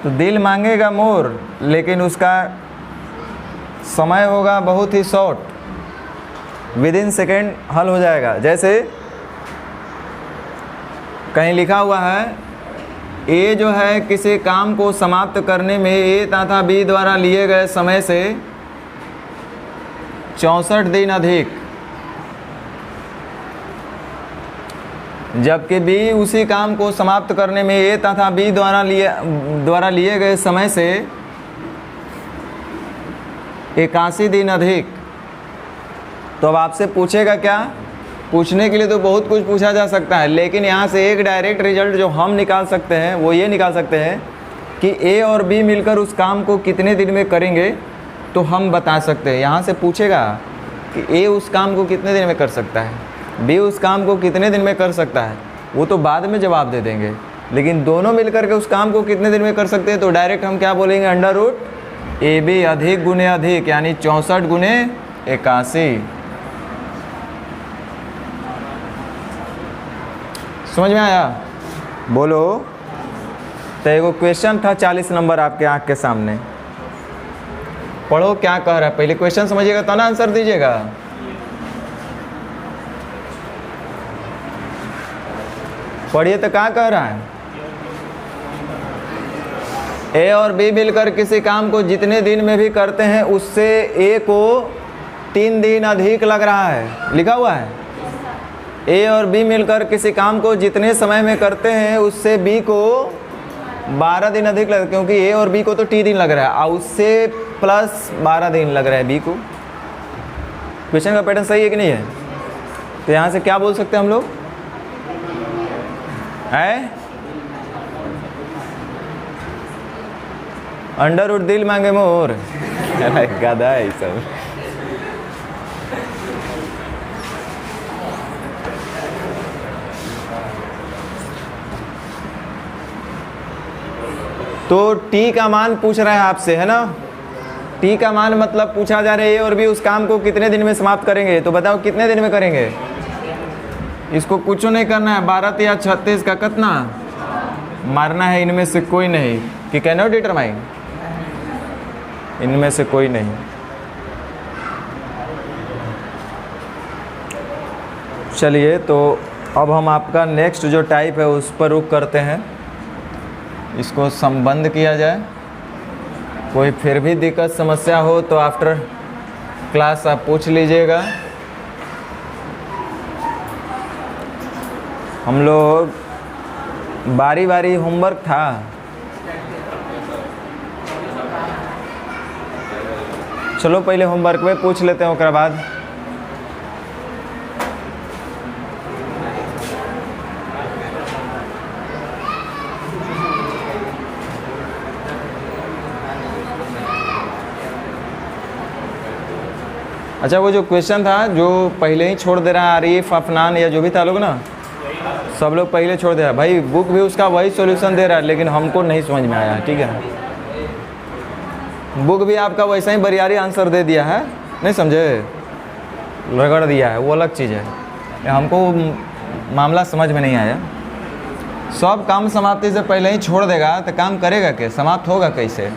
तो दिल मांगेगा मोर, लेकिन उसका समय होगा बहुत ही शॉर्ट, विदिन सेकेंड हल हो जाएगा। जैसे कहीं लिखा हुआ है ए जो है किसी काम को समाप्त करने में ए तथा बी द्वारा लिए गए समय से 64 दिन अधिक, जबकि बी उसी काम को समाप्त करने में ए तथा बी द्वारा लिए गए समय से 81 दिन अधिक। तो अब आपसे पूछेगा क्या? पूछने के लिए तो बहुत कुछ पूछा जा सकता है, लेकिन यहाँ से एक डायरेक्ट रिजल्ट जो हम निकाल सकते हैं वो ये निकाल सकते हैं कि ए और बी मिलकर उस काम को कितने दिन में करेंगे, तो हम बता सकते हैं। यहाँ से पूछेगा कि ए उस काम को कितने दिन में कर सकता है, बी उस काम को कितने दिन में कर सकता है, वो तो बाद में जवाब दे देंगे, लेकिन दोनों मिलकर के उस काम को कितने दिन में कर सकते हैं, तो डायरेक्ट हम क्या बोलेंगे? अंडर रूट ए बी अधिक गुने अधिक, यानी 64 गुने 81। समझ में आया? बोलो। तो एगो क्वेश्चन था 40 नंबर आपके आँख के सामने, पढ़ो क्या कह रहा है। पहले क्वेश्चन समझिएगा तो ना आंसर दीजिएगा। पढ़िए तो क्या कह रहा है? ए और बी मिलकर किसी काम को जितने दिन में भी करते हैं उससे ए को 3 दिन अधिक लग रहा है। लिखा हुआ है ए और बी मिलकर किसी काम को जितने समय में करते हैं उससे बी को 12 दिन अधिक लग, क्योंकि ए और बी को तो टी दिन लग रहा है और उससे प्लस 12 दिन लग रहा है बी को। क्वेश्चन का पैटर्न सही है कि नहीं है? तो यहाँ से क्या बोल सकते हैं हम लोग? है अंडर रूट दिल मांगे मोर। गधा है सब। तो टी का मान पूछ रहा है आपसे, है ना? टी का मान मतलब पूछा जा रहा है ए और बी उस काम को कितने दिन में समाप्त करेंगे, तो बताओ कितने दिन में करेंगे? इसको कुछ नहीं करना है, 12 या 36 का कितना मारना है, इनमें से कोई नहीं। कि कैन नॉट डिटरमाइन, इनमें से कोई नहीं। चलिए, तो अब हम आपका नेक्स्ट जो टाइप है उस पर रुक करते हैं, इसको संबंध किया जाए। कोई फिर भी दिक्कत समस्या हो तो आफ्टर क्लास आप पूछ लीजिएगा। हम लोग बारी बारी होमवर्क था, चलो पहले होमवर्क में पूछ लेते हैं, उसके बाद अच्छा वो जो क्वेश्चन था जो पहले ही छोड़ दे रहा है आरिफ अफनान या जो भी था लोग ना, सब लोग पहले छोड़ दे रहा है भाई। बुक भी उसका वही सॉल्यूशन दे रहा है लेकिन हमको नहीं समझ में आया, ठीक है। बुक भी आपका वैसा ही बरियारी आंसर दे दिया है, नहीं समझे, रगड़ दिया है, वो अलग चीज़ है। हमको मामला समझ में नहीं आया। सब काम समाप्ति से पहले ही छोड़ देगा तो काम करेगा क्या, समाप्त होगा कैसे।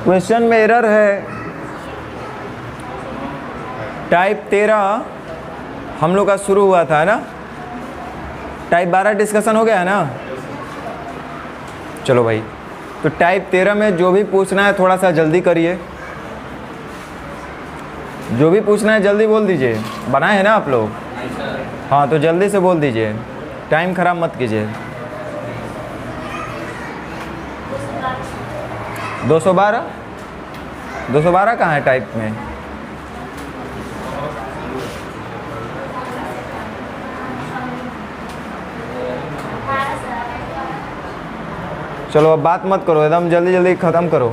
क्वेश्चन में एरर है। टाइप 13 हम लोग का शुरू हुआ था ना, टाइप 12 डिस्कशन हो गया है ना। चलो भाई, तो टाइप 13 में जो भी पूछना है थोड़ा सा जल्दी करिए, जो भी पूछना है जल्दी बोल दीजिए। बनाए हैं ना आप लोग? हाँ, तो जल्दी से बोल दीजिए, टाइम ख़राब मत कीजिए। 212 कहाँ है टाइप में? चलो अब बात मत करो, एकदम जल्दी जल्दी ख़त्म करो,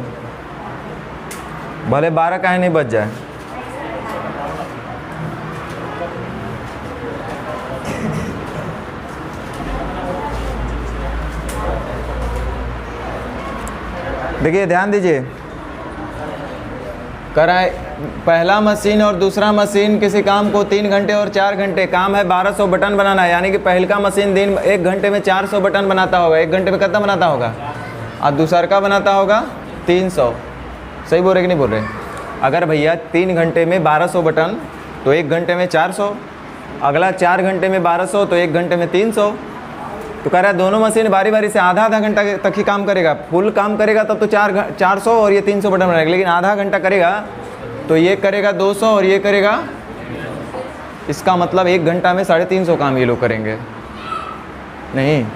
भले 12 काहे नहीं बच जाए। देखिए ध्यान दीजिए, कराए पहला मशीन और दूसरा मशीन किसी काम को 3 घंटे और 4 घंटे, काम है 1200 बटन बनाना है, यानी कि पहला मशीन दिन 1 घंटे में 400 बटन बनाता होगा, 1 घंटे में कितना बनाता होगा, और दूसरा का बनाता होगा 300। सही बोल रहे कि नहीं बोल रहे? अगर भैया 3 घंटे में 1200 बटन तो 1 घंटे में 400, अगला 4 घंटे में 1200 तो 1 घंटे में 300। तो कह रहा है दोनों मशीन बारी बारी से आधा घंटा तक ही काम करेगा। फुल काम करेगा तब तो 400 और ये 300 बटन बनाएगा, लेकिन आधा घंटा करेगा तो ये करेगा 200 और ये करेगा, इसका मतलब 1 घंटा में 350 काम ये लोग करेंगे। नहीं,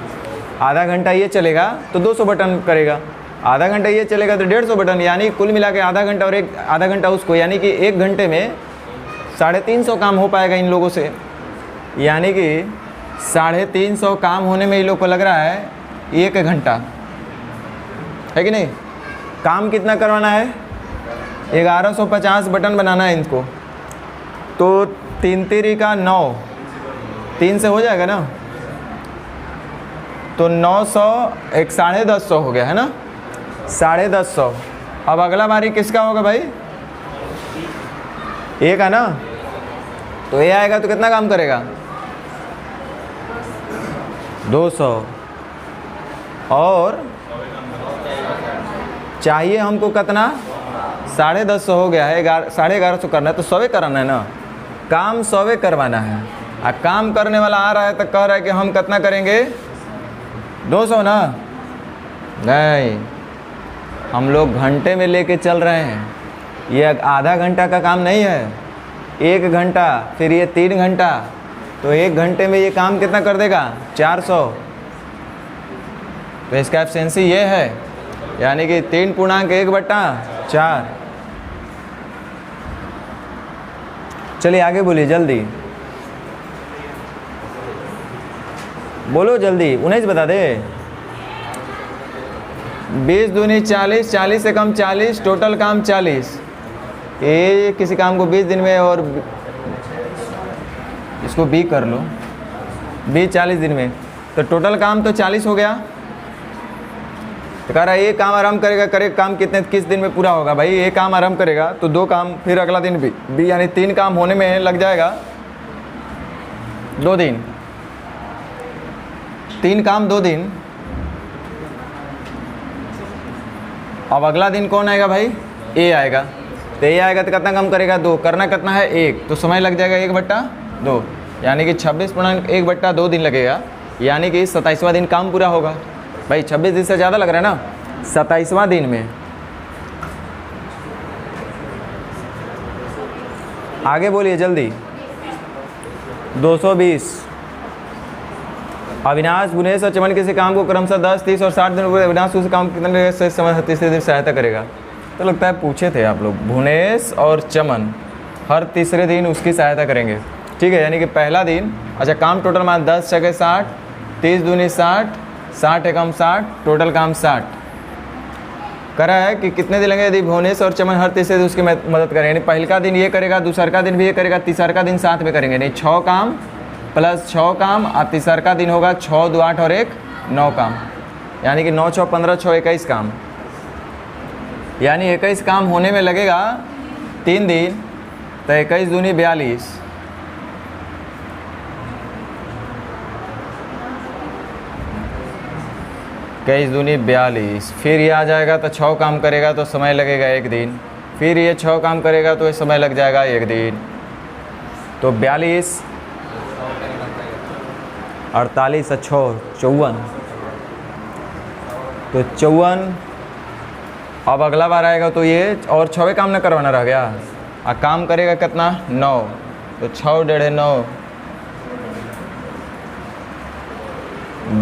आधा घंटा ये चलेगा तो 200 बटन करेगा, आधा घंटा ये चलेगा तो 150 बटन, यानी कुल मिला के आधा घंटा और आधा घंटा उसको, यानी कि 1 घंटे में 350 काम हो पाएगा इन लोगों से। यानी कि 350 काम होने में ये लोग को लग रहा है 1 घंटा, है कि नहीं। काम कितना करवाना है? 1150 बटन बनाना है इनको, तो 3 3 का 9, 3 से हो जाएगा ना, तो 900, एक 150 हो गया है ना, 150। अब अगला बारी किसका होगा भाई? ए का ना, तो ए आएगा तो कितना काम करेगा? 200। और चाहिए हमको कितना? 150 हो गया है, 1150 करना है, तो 100 कराना है ना, काम 100 करवाना है। और काम करने वाला आ रहा है तो कह रहा है कि हम कितना करेंगे? 200 ना। नहीं, हम लोग घंटे में लेके चल रहे हैं, ये आधा घंटा का काम नहीं है, 1 घंटा, फिर ये 3 घंटा, तो 1 घंटे में ये काम कितना कर देगा? 400। तो इसका एफिशिएंसी ये है, यानी कि 3.1/4। चलिए आगे बोलिए जल्दी, बोलो जल्दी। 19 बता दे। 20 दूनी 40, 40 से कम 40, टोटल काम 40। ये किसी काम को 20 दिन में, और इसको बी कर लो, 40 दिन में, तो टोटल काम तो 40 हो गया। तो कह रहा है ये काम आराम करेगा काम किस दिन में पूरा होगा भाई? ये काम आराम करेगा तो 2 काम, फिर अगला दिन बी, यानी 3 काम होने में लग जाएगा 2 दिन। 3 काम 2 दिन। अब अगला दिन कौन आएगा भाई? ए आएगा। तो ए आएगा तो कितना काम करेगा? 2। करना कितना है? 1। तो समय लग जाएगा 1/2, यानी कि 26.1/2 दिन लगेगा, यानी कि 27वां दिन काम पूरा होगा। भाई 26 दिन से ज़्यादा लग रहा है ना, 27वां दिन में। आगे बोलिए जल्दी। 220। अविनाश, भुवनेश और चमन किसी काम को क्रमशः 10, 30 और 60 दिन में अविनाश उस काम कितने से समय तीसरे दिन सहायता करेगा? तो लगता है पूछे थे आप लोग। भुवनेश और चमन हर तीसरे दिन उसकी सहायता करेंगे, ठीक है। यानी कि पहला दिन, अच्छा काम टोटल मान 10 छके 60, 30 दूनी 60, 60 एकम 60, टोटल काम 60 करा है कि कितने दिन लगेंगे? यदि भुवनेश और चमन हर तीसरे दिन उसकी मदद करें, यानी पहला दिन ये करेगा, दूसरा दिन भी ये करेगा, तीसरा दिन साथ में करेंगे। नहीं 6 काम प्लस 6 काम, और तीसरा दिन होगा 6 2 8 और 1 9 काम, यानी कि 9 6 15 6 21 काम, यानी 21 काम होने में लगेगा 3 दिन। तो 21 दूनी 42, 21 दूनी 42। फिर ये आ जाएगा तो 6 काम करेगा तो समय लगेगा 1 दिन। फिर ये 6 काम करेगा तो समय लग जाएगा 1 दिन। तो 42 48 और 6 54, तो 54। अब अगला बार आएगा तो ये और 6वें काम न करवाना रह गया, और काम करेगा कितना? 9। तो 6 डेढ़ 9,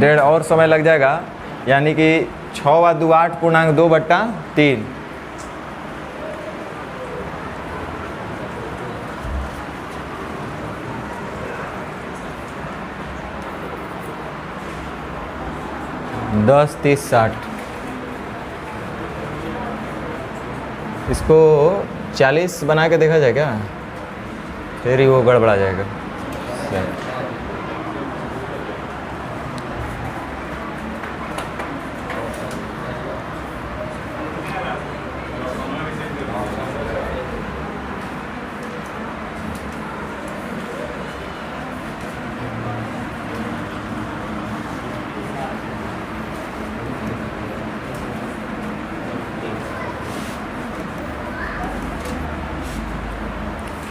डेढ़ और समय लग जाएगा, यानी कि 6 वा 2 8.2/3। दस 30 60, इसको 40 बना के देखा जाए क्या? फिर ही वो गड़बड़ा जाएगा।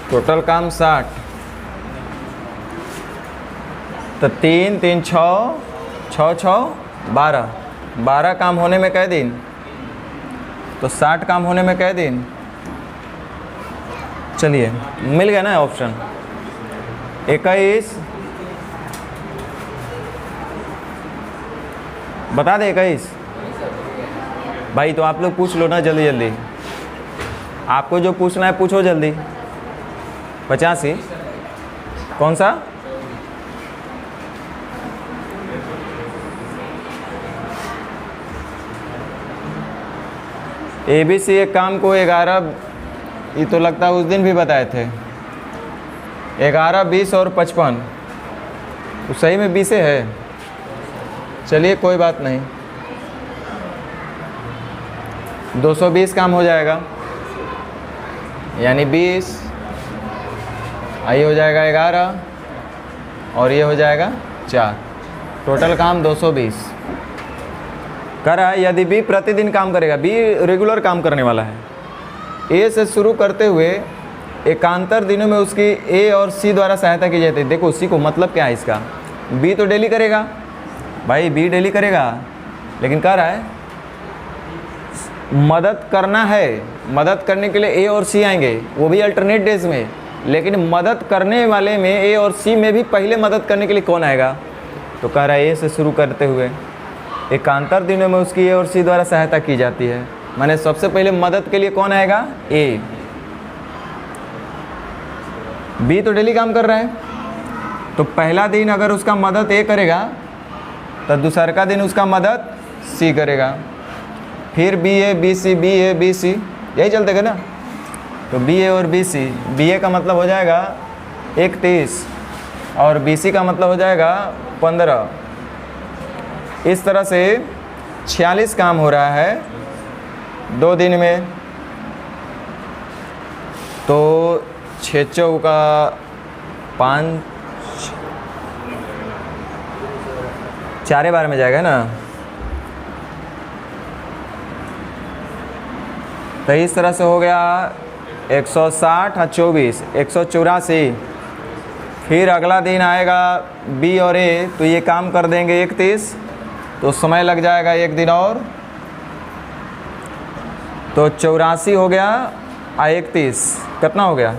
टोटल काम 60, तो 3 3 6 6 6 12, 12 काम होने में कै दिन? तो 60 काम होने में कै दिन? चलिए मिल गया ना ऑप्शन। 21 बता दे 21 भाई। तो आप लोग पूछ लो ना जल्दी जल्दी, आपको जो पूछना है पूछो जल्दी। 85 कौन सा? ABC एक काम को 11, ये तो लगता है उस दिन भी बताए थे। 11 20 और 55, तो सही में 20 है। चलिए कोई बात नहीं, 220 काम हो जाएगा, यानी 20, ये हो जाएगा 11 और ये हो जाएगा 4, टोटल काम 220 करा। यदि बी प्रतिदिन काम करेगा, बी रेगुलर काम करने वाला है, ए से शुरू करते हुए एकांतर दिनों में उसकी ए और सी द्वारा सहायता की जाती है। देखो सी को मतलब क्या है इसका? बी तो डेली करेगा भाई, बी डेली करेगा, लेकिन कह रहा है मदद करना है। मदद करने के लिए ए और सी आएंगे, वो भी अल्टरनेट डेज में, लेकिन मदद करने वाले में ए और सी में भी पहले मदद करने के लिए कौन आएगा? तो कह रहा है ए से शुरू करते हुए एकांतर दिनों में उसकी ए और सी द्वारा सहायता की जाती है, माने सबसे पहले मदद के लिए कौन आएगा? ए। बी तो डेली काम कर रहा है, तो पहला दिन अगर उसका मदद ए करेगा तो दूसरा दिन उसका मदद सी करेगा। फिर B A B C, B A B C, यही चलते ना। तो बी ए और बी सी, बी ए का मतलब हो जाएगा 31 और बी सी का मतलब हो जाएगा 15। इस तरह से 46 काम हो रहा है 2 दिन में। तो 6 चौका 5, 4 बार में जाएगा ना। तो इस तरह से हो गया 160 और 24 184। फिर अगला दिन आएगा बी और ए, तो ये काम कर देंगे 31, तो समय लग जाएगा 1 दिन और। तो 84 हो गया और 31 कितना हो गया?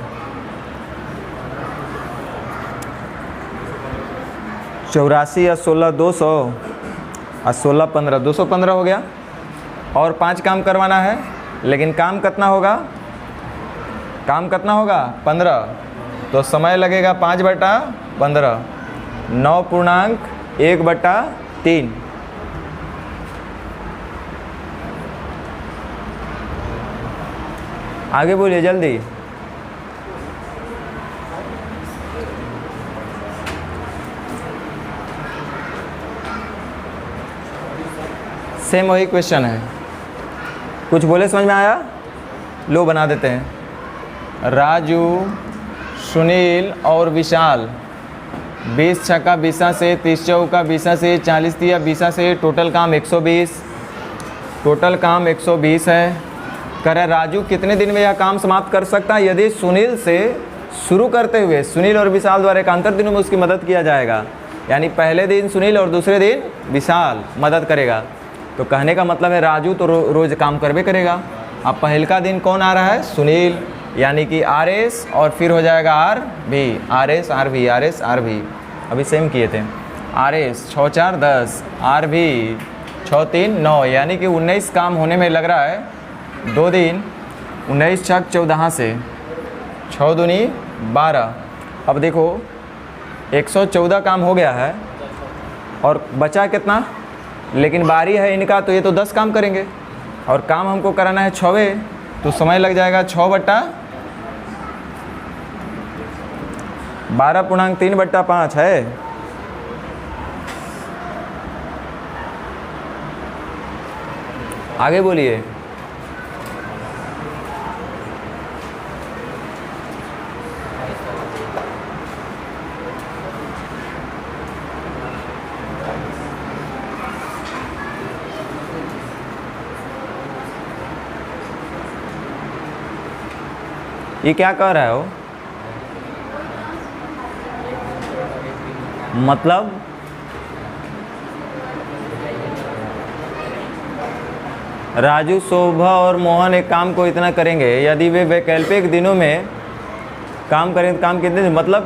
84 और 16 200 और 16 15 215 हो गया। और 5 काम करवाना है, लेकिन काम कितना होगा? काम कितना होगा? 15। तो समय लगेगा 5/15 9.1/3। आगे बोलिए जल्दी। सेम वही क्वेश्चन है। कुछ बोले समझ में आया? लो बना देते हैं। राजू, सुनील और विशाल 20 छक्का 20 से 30 चौका 20 से 40 दिया 20 से टोटल काम 120। टोटल काम 120 है। कह रहे राजू कितने दिन में यह काम समाप्त कर सकता है? यदि सुनील से शुरू करते हुए सुनील और विशाल द्वारा एकांतर दिनों में उसकी मदद किया जाएगा, यानी पहले दिन सुनील और दूसरे दिन विशाल मदद करेगा, तो कहने का मतलब है राजू तो रोज़ काम करबे करेगा। अब पहल का दिन कौन आ रहा है? सुनील, यानी कि RS और फिर हो जाएगा RV, RS RV RS RV। अभी सेम किए थे। RS 6 4 10, RV 6 3 9, यानी कि 19 काम होने में लग रहा है 2 दिन। 19 छक 14 से 6 दूनी 12। अब देखो 114 काम हो गया है और बचा कितना? लेकिन बारी है इनका, तो ये तो 10 काम करेंगे और काम हमको कराना है 6, तो समय लग जाएगा 6/12.3/5 है। आगे बोलिए। ये क्या कह रहा है हो? मतलब राजू, शोभा और मोहन एक काम को इतना करेंगे, यदि वे वैकल्पिक दिनों में काम करें तो काम कितने दिन? मतलब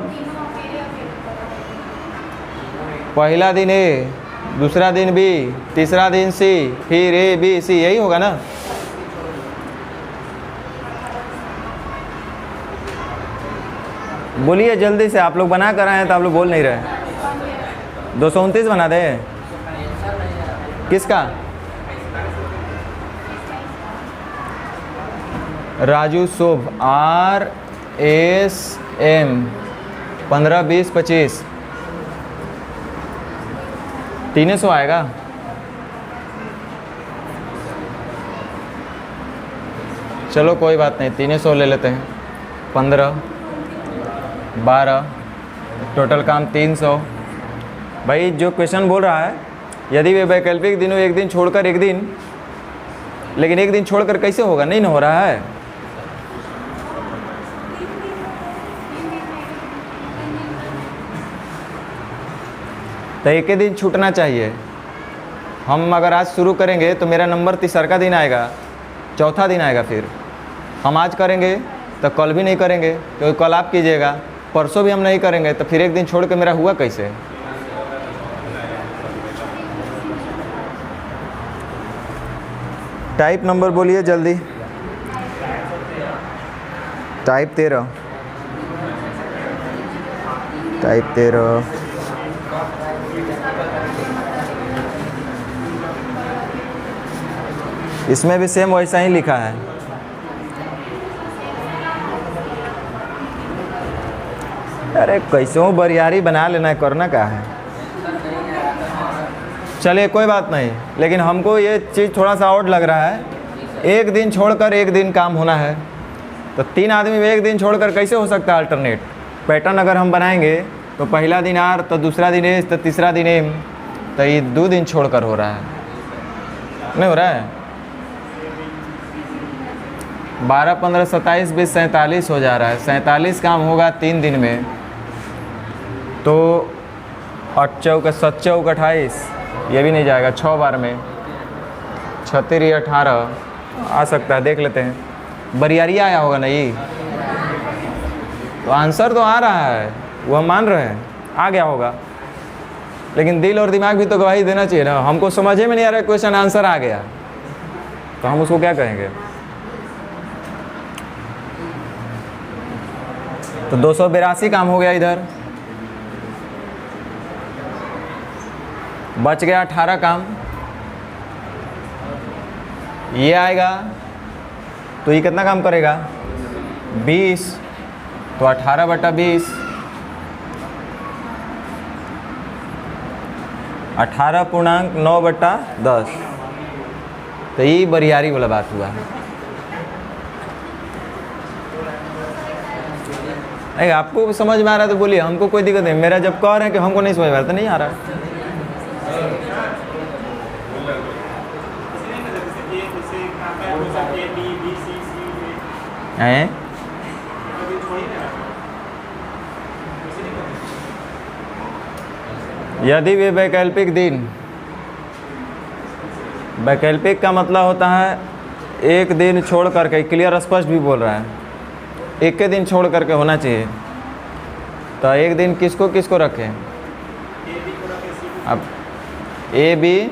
पहला दिन ए, दूसरा दिन बी, तीसरा दिन सी, फिर A B C, यही होगा ना? बोलिए जल्दी से, आप लोग बना कर आए हैं तो आप लोग बोल नहीं रहे। 229 बना दे। किसका? राजू शुभ RSM 15 20 25 300 आएगा। चलो कोई बात नहीं, 300 ले लेते हैं। 15 12 टोटल काम 300। भाई जो क्वेश्चन बोल रहा है, यदि वे वैकल्पिक दिनों एक दिन छोड़कर एक दिन, लेकिन एक दिन छोड़कर कैसे होगा? नहीं ना हो रहा है। तो एक ही दिन छूटना चाहिए। हम अगर आज शुरू करेंगे तो मेरा नंबर तीसरा का दिन आएगा, चौथा दिन आएगा। फिर हम आज करेंगे तो कल भी नहीं करेंगे, क्योंकि कल आप कीजिएगा, परसों भी हम नहीं करेंगे, तो फिर एक दिन छोड़ के मेरा हुआ कैसे? टाइप नंबर बोलिए जल्दी। टाइप 13। टाइप 13। इसमें भी सेम वैसा ही लिखा है। अरे कैसों बरियारी बना लेना है, करना क्या है? चलिए कोई बात नहीं, लेकिन हमको ये चीज़ थोड़ा सा आउट लग रहा है। एक दिन छोड़कर एक दिन काम होना है, तो 3 आदमी में एक दिन छोड़कर कैसे हो सकता है अल्टरनेट? पैटर्न अगर हम बनाएंगे तो पहला दिन R, तो दूसरा दिन S, तो तीसरा दिन M, तो ये 2 दिन छोड़कर हो रहा है, नहीं हो रहा है। 12, 15, 27, 20, 47 हो जा रहा है। 47 काम होगा 3 दिन में, तो 8 चौक 7 चौक 28, ये भी नहीं जाएगा 6 बार में। 36 18 आ सकता है, देख लेते हैं। बरियारिया आया होगा नहीं, तो आंसर तो आ रहा है, वो हम मान रहे हैं आ गया होगा, लेकिन दिल और दिमाग भी तो गवाही देना चाहिए ना। हमको समझ में नहीं आ रहा है, क्वेश्चन आंसर आ गया तो हम उसको क्या कहेंगे। तो 282 काम हो गया इधर, बच गया 18 काम। ये आएगा तो ये कितना काम करेगा 20, तो 18/20, 18.9/10, तो ये बरियारी वाला बात हुआ। नहीं आपको समझ में आ रहा है तो बोलिए, हमको कोई दिक्कत नहीं। मेरा जब कह रहे हैं कि हमको नहीं समझ में आ रहा तो नहीं आ रहा है। यदि वे वैकल्पिक दिन, वैकल्पिक का मतलब होता है एक दिन छोड़ करके, क्लियर स्पष्ट भी बोल रहा है, एक के दिन छोड़ करके होना चाहिए। तो एक दिन किसको किसको रखें, अब ए बी,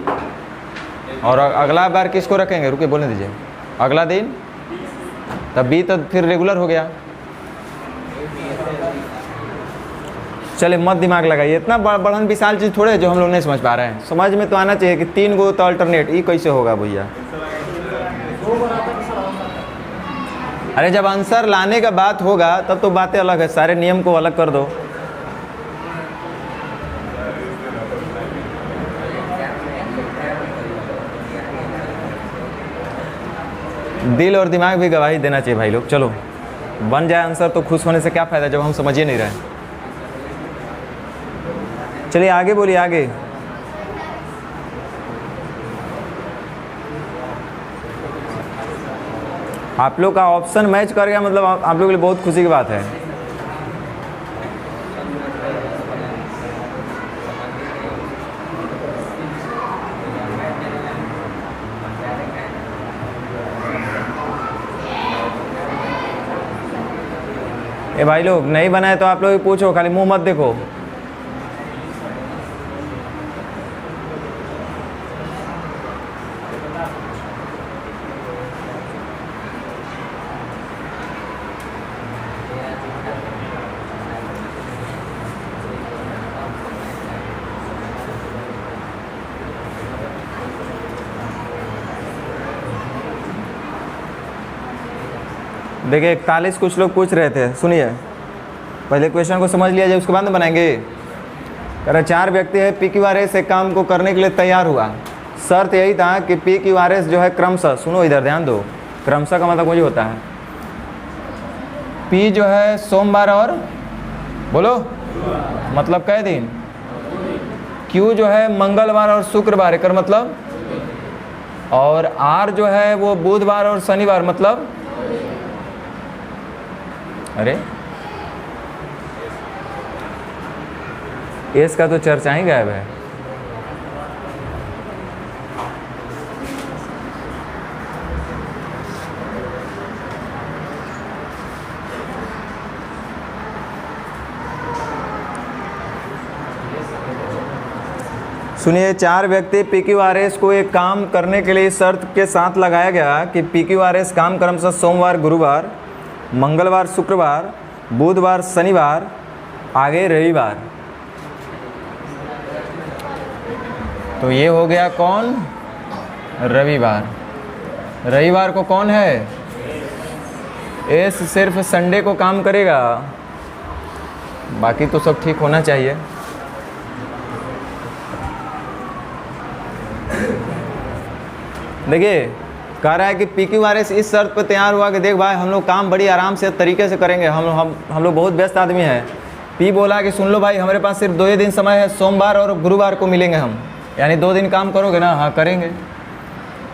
और अगला बार किसको रखेंगे, रुके बोलने दीजिए, अगला दिन तब बी, तो फिर रेगुलर हो गया। चलिए मत दिमाग लगाइए, इतना बढ़न विशाल चीज़ थोड़े है जो हम लोग नहीं समझ पा रहे हैं। समझ में तो आना चाहिए कि 3 गो तो अल्टरनेट, ये कैसे होगा भैया। अरे जब आंसर लाने का बात होगा तब तो बातें अलग है, सारे नियम को अलग कर दो। दिल और दिमाग भी गवाही देना चाहिए भाई लोग। चलो बन जाए आंसर तो खुश होने से क्या फ़ायदा जब हम समझ ही नहीं रहे। चलिए आगे बोलिए, आगे। आप लोग का ऑप्शन मैच कर गया, मतलब आप लोगों के लिए बहुत खुशी की बात है। ए भाई लोग नहीं बनाए तो आप लोग पूछो, खाली मुंह मत देखो। देखिए 41 कुछ लोग पूछ रहे थे, सुनिए पहले क्वेश्चन को समझ लिया जाए, उसके बाद में बनाएंगे। कह रहे 4 व्यक्ति है, पी क्यू आर एस एक काम को करने के लिए तैयार हुआ। शर्त यही था कि पी क्यू आर एस जो है क्रमशः, सुनो इधर ध्यान दो, क्रमशः का मतलब मुझे होता है पी जो है सोमवार और बोलो मतलब कै दिन, क्यू जो है मंगलवार और शुक्रवार कर मतलब, और आर जो है वो बुधवार और शनिवार मतलब, अरे एस का तो चर्चा ही गायब है। सुनिए 4 व्यक्ति PQRS को एक काम करने के लिए शर्त के साथ लगाया गया कि PQRS काम क्रमशः सोमवार गुरुवार, मंगलवार शुक्रवार, बुधवार शनिवार, आगे रविवार। तो ये हो गया कौन, रविवार। रविवार को कौन है, एस सिर्फ संडे को काम करेगा, बाकी तो सब ठीक होना चाहिए। देखिए कह रहा है कि PQRS इस शर्त पर तैयार हुआ कि देख भाई हम लोग काम बड़ी आराम से तरीके से करेंगे, हम लोग बहुत व्यस्त आदमी हैं। पी बोला कि सुन लो भाई हमारे पास सिर्फ 2 ही दिन समय है, सोमवार और गुरुवार को मिलेंगे हम, यानी 2 दिन काम करोगे ना? हाँ करेंगे।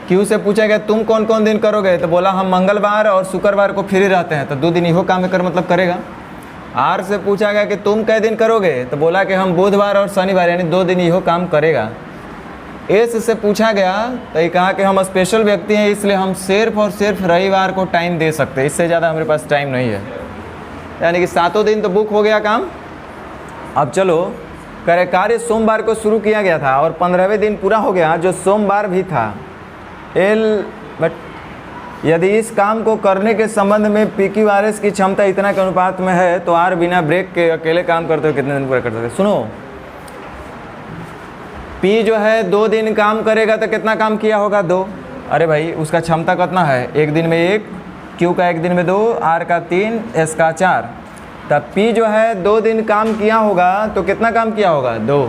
क्यू से पूछा गया तुम कौन कौन दिन करोगे, तो बोला हम मंगलवार और शुक्रवार को फ्री रहते हैं, तो 2 दिन इहो काम कर मतलब करेगा। आर से पूछा गया कि तुम कै दिन करोगे, तो बोला कि हम बुधवार और शनिवार, यानी 2 दिन इहो काम करेगा। एस से पूछा गया तो ये कहा कि हम स्पेशल व्यक्ति हैं, इसलिए हम सिर्फ और सिर्फ रविवार को टाइम दे सकते हैं, इससे ज़्यादा हमारे पास टाइम नहीं है। यानी कि 7 दिन तो बुक हो गया काम। अब चलो कार्य सोमवार को शुरू किया गया था और 15वें दिन पूरा हो गया जो सोमवार भी था। बट यदि इस काम को करने के संबंध में PQRS की क्षमता इतना के अनुपात में है तो आर बिना ब्रेक के अकेले काम करते हुए कितने दिन पूरा कर सकते? सुनो, P जो है 2 दिन काम करेगा तो कितना काम किया होगा? 2। अरे भाई उसका क्षमता कितना है? 1 दिन में 1, Q का 1 दिन में 2, R का 3, S का 4। तब P जो है 2 दिन काम किया होगा तो कितना काम किया होगा? 2।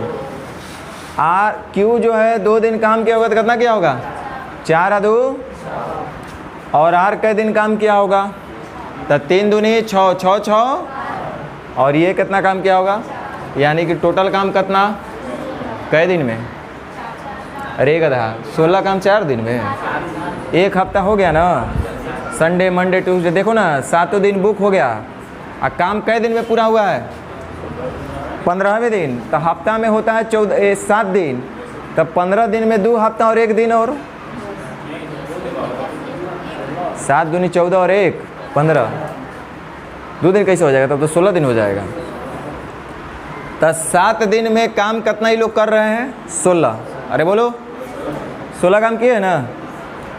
Q जो है 2 दिन काम किया होगा तो कितना किया होगा? 4 2। और R कै दिन काम किया होगा? तो 3 दूनी 6, 6 6। और ये कितना काम किया होगा? यानी कि टोटल काम कितना कै दिन में? अरे गधा 16 काम 4 दिन में, 1 हफ्ता हो गया ना। संडे मंडे ट्यूसडे देखो ना, 7 दिन बुक हो गया। और काम कै दिन में पूरा हुआ है? 15वें दिन। तो हफ्ता में होता है 7 दिन, तब 15 दिन में 2 हफ्ता और 1 दिन और 7 दूनी 14 और 1 15। 2 दिन कैसे हो जाएगा? तब तो 16 दिन हो जाएगा। तो 7 दिन में काम कितना ही लोग कर रहे हैं? 16। अरे बोलो 16 काम किए है ना।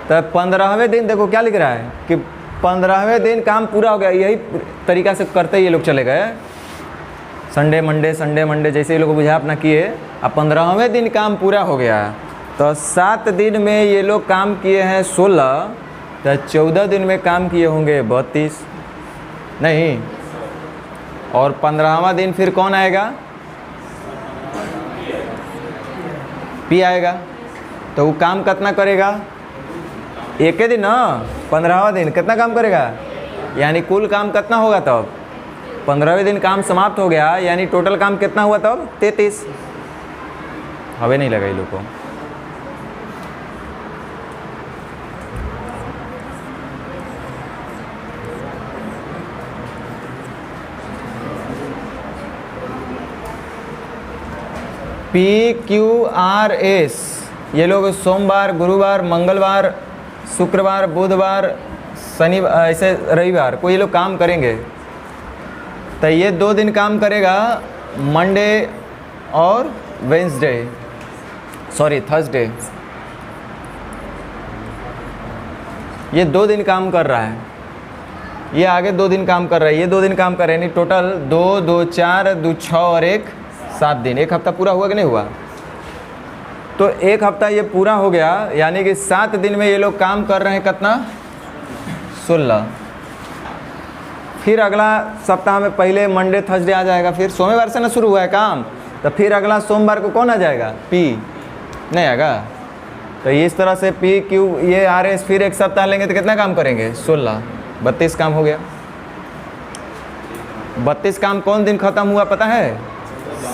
तो 15वें दिन देखो क्या लिख रहा है कि 15वें दिन काम पूरा हो गया। यही तरीका से करते ये लोग चले गए, संडे मंडे जैसे ये लोग बुझा अपना किए। अब 15वें दिन काम पूरा हो गया तो 7 दिन में ये लोग काम किए हैं 16, तो 14 दिन में काम किए होंगे 32 नहीं। और 15वां दिन फिर कौन आएगा? P आएगा। तो वो काम कितना करेगा? 1 दिन ना। 15वां दिन कितना काम करेगा? यानी कुल काम कितना होगा तब? 15वें दिन काम समाप्त हो गया, यानी टोटल काम कितना हुआ तब? 33। हवे नहीं लगा ये लोग को। PQRS ये लोग सोमवार, गुरुवार, मंगलवार, शुक्रवार, बुधवार, शनिवार, ऐसे रविवार को ये लोग काम करेंगे। तो ये 2 दिन काम करेगा, मंडे और थर्सडे। ये 2 दिन काम कर रहा है, ये आगे 2 दिन काम कर रहा है, ये 2 दिन काम कर रहे हैं। यानी टोटल 2 2 4 2 6 और 1 7 दिन। 1 हफ्ता पूरा हुआ कि नहीं हुआ? तो 1 हफ्ता ये पूरा हो गया, यानी कि 7 दिन में ये लोग काम कर रहे हैं कितना? 16। फिर अगला सप्ताह में पहले मंडे थर्सडे आ जाएगा, फिर सोमवार से ना शुरू हुआ है काम, तो फिर अगला सोमवार को कौन आ जाएगा? P नहीं आएगा। तो इस तरह से PQ ये RS फिर 1 सप्ताह लेंगे तो कितना काम करेंगे? 16। 32 काम हो गया। 32 काम कौन दिन खत्म हुआ पता है?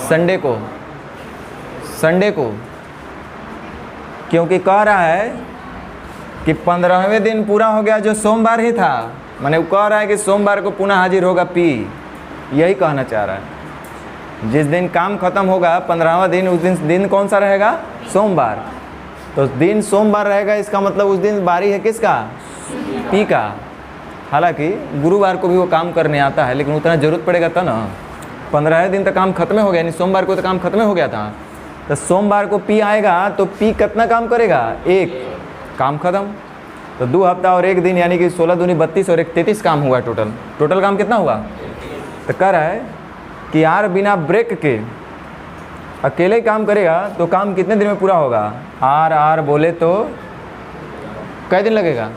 संडे को। क्योंकि कह रहा है कि 15वें दिन पूरा हो गया जो सोमवार ही था, माने वो कह रहा है कि सोमवार को पुनः हाजिर होगा P। यही कहना चाह रहा है। जिस दिन काम खत्म होगा 15वां दिन, उस दिन कौन सा रहेगा? सोमवार। तो दिन सोमवार रहेगा, इसका मतलब उस दिन बारी है किसका? P का। हालांकि गुरुवार को भी वो काम करने आता है, लेकिन उतना ज़रूरत पड़ेगा तब ना। 15वें दिन तक काम खत्म हो गया, यानी सोमवार को तो काम खत्म हो गया था। तो सोमवार को P आएगा तो P कितना काम करेगा? 1 काम खत्म। तो 2 हफ्ता और 1 दिन, यानी कि 16 दूनी 32 और 1 33 काम हुआ टोटल काम कितना हुआ? तो कह रहा है कि R बिना ब्रेक के अकेले काम करेगा तो काम कितने दिन में पूरा होगा? R बोले तो कै दिन लगेगा?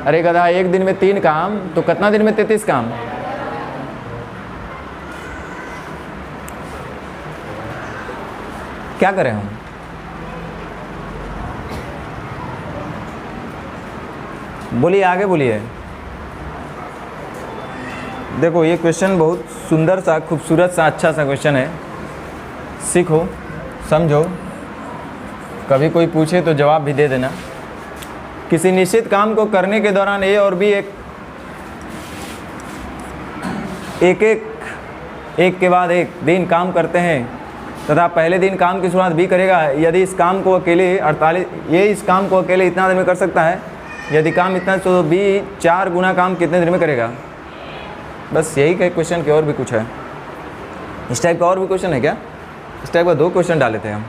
अरे गधा 1 दिन में 3 काम, तो कितना दिन में 33 काम? क्या करें हम? बोलिए, आगे बोलिए। देखो ये क्वेश्चन बहुत सुंदर सा, खूबसूरत सा, अच्छा सा क्वेश्चन है। सीखो, समझो। कभी कोई पूछे तो जवाब भी दे देना। किसी निश्चित काम को करने के दौरान ए और बी एक के बाद एक दिन काम करते हैं तथा पहले दिन काम की शुरुआत बी करेगा। यदि इस काम को अकेले 48 ये इस काम को अकेले इतना दिन में कर सकता है, यदि काम इतना तो बी 4 गुना काम कितने दिन में करेगा। बस यही का क्वेश्चन के और भी कुछ है। इस टाइप का और भी क्वेश्चन है क्या? इस टाइप का 2 क्वेश्चन डाले थे हम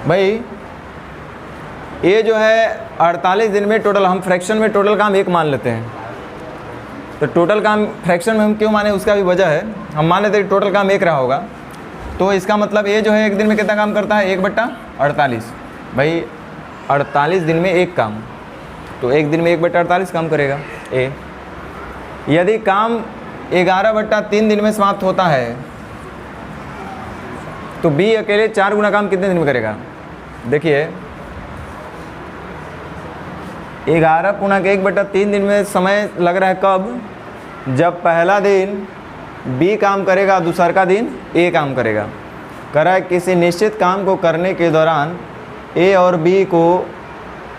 भाई। ये जो है 48 दिन में टोटल, हम फ्रैक्शन में टोटल काम 1 मान लेते हैं। तो टोटल काम फ्रैक्शन में हम क्यों माने उसका भी वजह है। हम मान लेते हैं टोटल काम 1 रहा होगा, तो इसका मतलब ये जो है 1 दिन में कितना काम करता है 1/48 भाई। 48 दिन में 1 काम, तो 1 दिन में 1/48 काम करेगा ए। यदि काम 11/3 दिन में समाप्त होता है तो बी अकेले 4 गुना काम कितने दिन में करेगा। देखिए 11×1/3 दिन में समय लग रहा है कब, जब पहला दिन बी काम करेगा, दूसरा का दिन ए काम करेगा। कह रहा है किसी निश्चित काम को करने के दौरान ए और बी को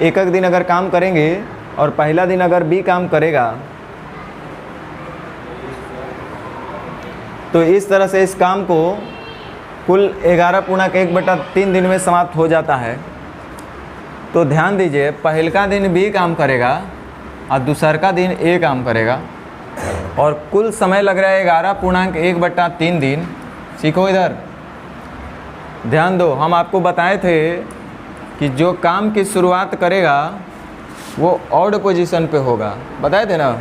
एक दिन अगर काम करेंगे और पहला दिन अगर बी काम करेगा तो इस तरह से इस काम को कुल 11×1/3 दिन में समाप्त हो जाता है। तो ध्यान दीजिए पहला दिन बी काम करेगा और दूसरा का दिन ए काम करेगा और कुल समय लग रहा है 11×1/3 दिन। सीखो इधर ध्यान दो, हम आपको बताए थे कि जो काम की शुरुआत करेगा वो ऑड पोजीशन पे होगा, बताए थे ना।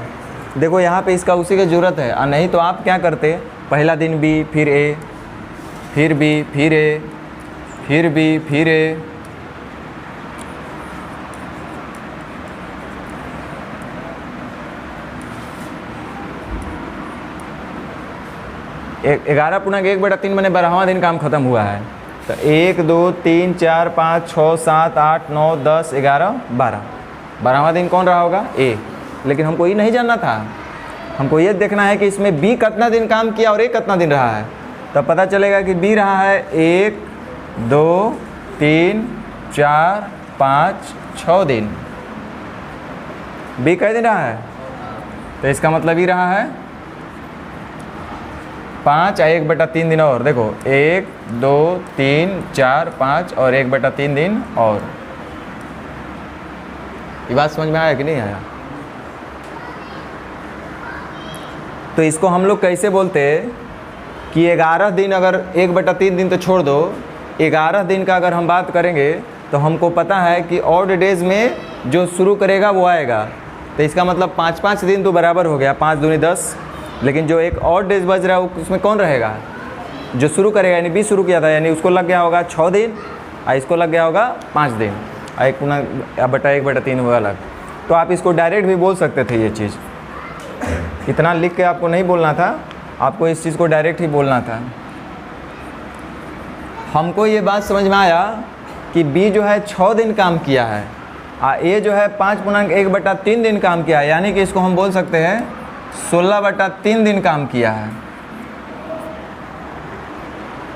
देखो यहाँ पे इसका उसी की ज़रूरत है, और नहीं तो आप क्या करते, पहला दिन बी फिर ए फिर बी फिर ए फिर बी फिर ए। 11×1/3 मैंने 12वां दिन काम ख़त्म हुआ है। तो 1 2 3 4 5 6 7 8 9 10 11 12, 12वां दिन कौन रहा होगा ए। लेकिन हमको ये नहीं जानना था, हमको ये देखना है कि इसमें बी कितना दिन काम किया और ए कितना दिन रहा है। तब पता चलेगा कि बी रहा है 1 2 3 4 5 6 दिन। बी कै दिन रहा है, तो इसका मतलब ये रहा है 5 और 1/3 दिन और। देखो 1 2 3 4 5 और 1/3 दिन और। ये बात समझ में आया कि नहीं आया? तो इसको हम लोग कैसे बोलते हैं कि 11 दिन, अगर 1/3 दिन तो छोड़ दो, 11 दिन का अगर हम बात करेंगे तो हमको पता है कि ऑड डेज में जो शुरू करेगा वो आएगा। तो इसका मतलब 5-5 दिन तो बराबर हो गया, 5 दूनी 10। लेकिन जो एक ऑड डेज बच रहा है उसमें कौन रहेगा, जो शुरू करेगा, यानी बी शुरू किया था, यानी उसको लग गया होगा 6 दिन और इसको लग गया होगा 5 दिन। 1/1/3 हुआ अलग। तो आप इसको डायरेक्ट भी बोल सकते थे। ये चीज़ इतना लिख के आपको नहीं बोलना था, आपको इस चीज़ को डायरेक्ट ही बोलना था। हमको ये बात समझ में आया कि बी जो है 6 दिन काम किया है और ए जो है 5×1/3 दिन काम किया है, यानी कि इसको हम बोल सकते हैं 16/3 दिन काम किया है।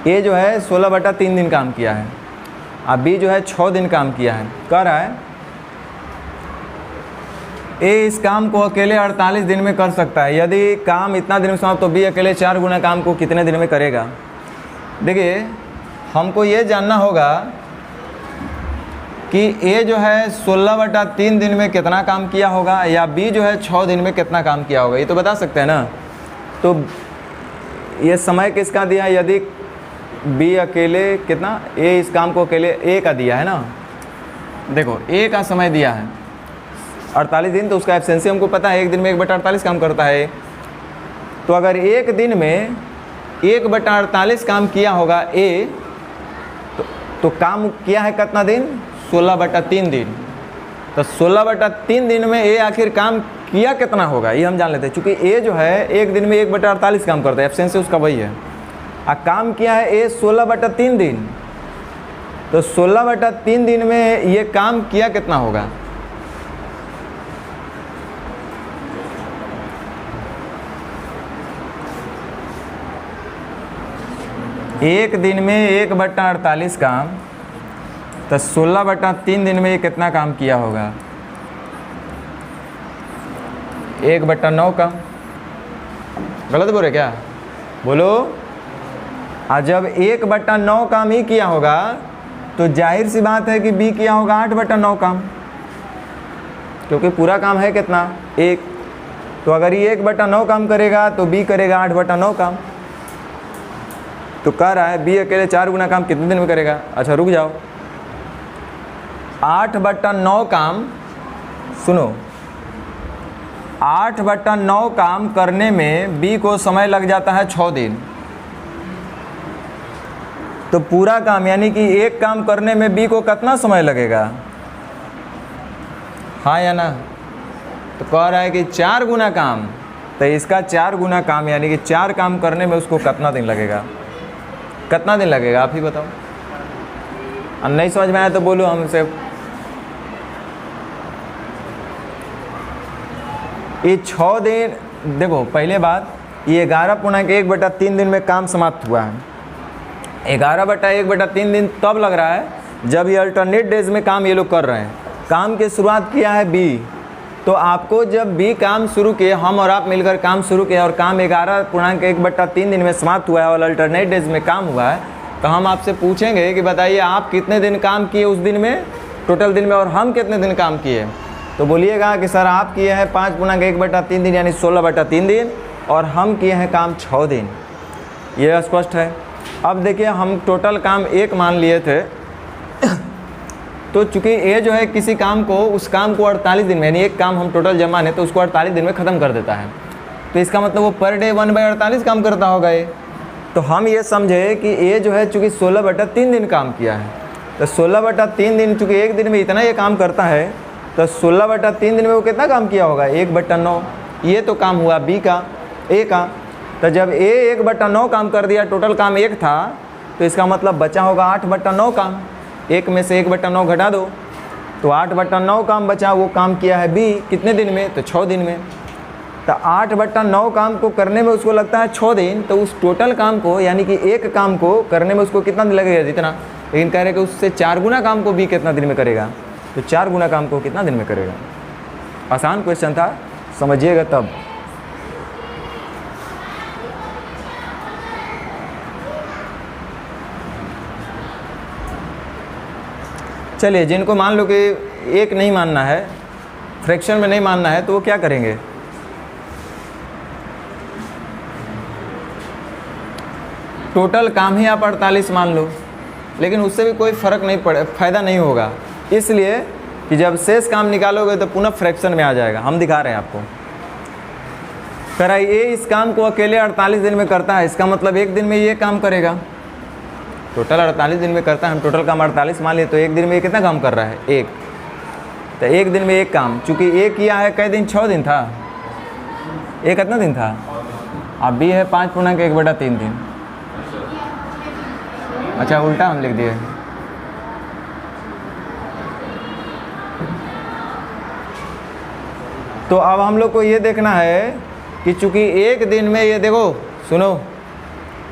ए जो है 16/3 दिन काम किया है और बी जो है 6 दिन काम किया है। कह रहा है ए इस काम को अकेले 48 दिन में कर सकता है। यदि काम इतना दिन में समाप्त, तो बी अकेले 4 गुना काम को कितने दिन में करेगा। देखिए हमको ये जानना होगा कि ए जो है 16/3 दिन में कितना काम किया होगा या बी जो है 6 दिन में कितना काम किया होगा, ये तो बता सकते हैं ना। तो ये समय किसका दिया है, यदि बी अकेले कितना, ए इस काम को अकेले ए का दिया है ना। देखो ए का समय दिया है 48 दिन, तो उसका एफिशिएंसी हमको पता है 1 दिन में 1/48 काम करता है। तो अगर 1 दिन में 1/48 काम किया होगा ए, तो काम किया है कितना दिन, 16/3 दिन। तो 16/3 दिन में ए आखिर काम किया कितना होगा ये हम जान लेते हैं। चूँकि ए जो है 1 दिन में 1/48 काम करता है, एफिशिएंसी उसका वही है। और काम किया है ए 16/3 दिन, तो 16/3 दिन में ये काम किया कितना होगा। एक दिन में 1/48 काम, तो 16/3 दिन में ये कितना काम किया होगा? 1/9 काम। गलत बोल रहे क्या? बोलो। और जब 1/9 काम ही किया होगा तो जाहिर सी बात है कि बी किया होगा 8/9 काम, क्योंकि पूरा काम है कितना? 1। तो अगर ये 1/9 काम करेगा तो बी करेगा 8/9 काम। तो कह रहा है बी अकेले 4 गुना काम कितने दिन में करेगा? अच्छा रुक जाओ, 8/9 काम, सुनो, 8/9 काम करने में बी को समय लग जाता है 6 दिन। तो पूरा काम यानी कि एक काम करने में बी को कितना समय लगेगा? हाँ या ना? तो कह रहा है कि 4 गुना काम, तो इसका 4 गुना काम यानी कि 4 काम करने में उसको कितना दिन लगेगा? कितना दिन लगेगा आप ही बताओ। और नहीं समझ में आया तो बोलो हमसे। ये 6 दिन, देखो पहले बात, ये 11.1/3 दिन में काम समाप्त हुआ है। 11/1/3 दिन तब लग रहा है जब ये अल्टरनेट डेज में काम ये लोग कर रहे हैं। काम की शुरुआत किया है बी, तो आपको जब बी काम शुरू किए, हम और आप मिलकर काम शुरू किया और काम 11.1/3 दिन में समाप्त हुआ है और अल्टरनेट डेज में काम हुआ है, तो हम आपसे पूछेंगे कि बताइए आप कितने दिन काम किए उस दिन में, टोटल दिन में, और हम कितने दिन काम किए। तो बोलिएगा कि सर आप किए हैं 5.1/3 दिन यानी 16/3 दिन, और हम किए हैं काम 6 दिन। ये स्पष्ट है। अब देखिए हम टोटल काम 1 मान लिए थे, तो चूँकि ये जो है किसी काम को, उस काम को 48 दिन में, यानी एक काम हम टोटल जमा है तो उसको 48 दिन में ख़त्म कर देता है। तो इसका मतलब वो पर डे 1/48 काम करता होगा ये। तो हम ये समझे कि ये जो है चूँकि 16/3 दिन काम किया है, तो 16/3 दिन, चूँकि एक दिन में इतना ये काम करता है, तो 16/3 दिन में वो कितना काम किया होगा? 1/9। ये तो काम हुआ बी का, ए का। तो जब ए 1/9 काम कर दिया, टोटल काम 1 था, तो इसका मतलब बचा होगा 8/9 काम। 1 में से 1/9 घटा दो, तो 8/9 काम बचा। वो काम किया है बी कितने दिन में? तो 6 दिन में। तो 8/9 काम को करने में उसको लगता है 6 दिन, तो उस टोटल काम को यानी कि एक काम को करने में उसको कितना दिन लगेगा? जितना। लेकिन कह रहे कि उससे 4 गुना काम को बी कितना दिन में करेगा? तो 4 गुना काम को कितना दिन में करेगा? आसान क्वेश्चन था, समझिएगा तब। चलिए, जिनको मान लो कि एक नहीं मानना है, फ्रैक्शन में नहीं मानना है, तो वो क्या करेंगे? टोटल काम ही आप 48 मान लो, लेकिन उससे भी कोई फ़र्क नहीं पड़े, फ़ायदा नहीं होगा, इसलिए कि जब शेष काम निकालोगे तो पुनः फ्रैक्शन में आ जाएगा। हम दिखा रहे हैं आपको। कह ये इस काम को अकेले 48 दिन में करता है, इसका मतलब एक दिन में ये काम करेगा। टोटल 48 दिन में करता है, हम टोटल काम 48 मान लिए, तो एक दिन में ये कितना काम कर रहा है? 1। तो एक दिन में एक काम, चूँकि एक किया है कई दिन? 6 दिन था। एक कितना दिन था? अब बी है 5.1/3 दिन। अच्छा उल्टा हम लिख दिए। तो अब हम लोग को ये देखना है कि चूँकि एक दिन में, ये देखो सुनो,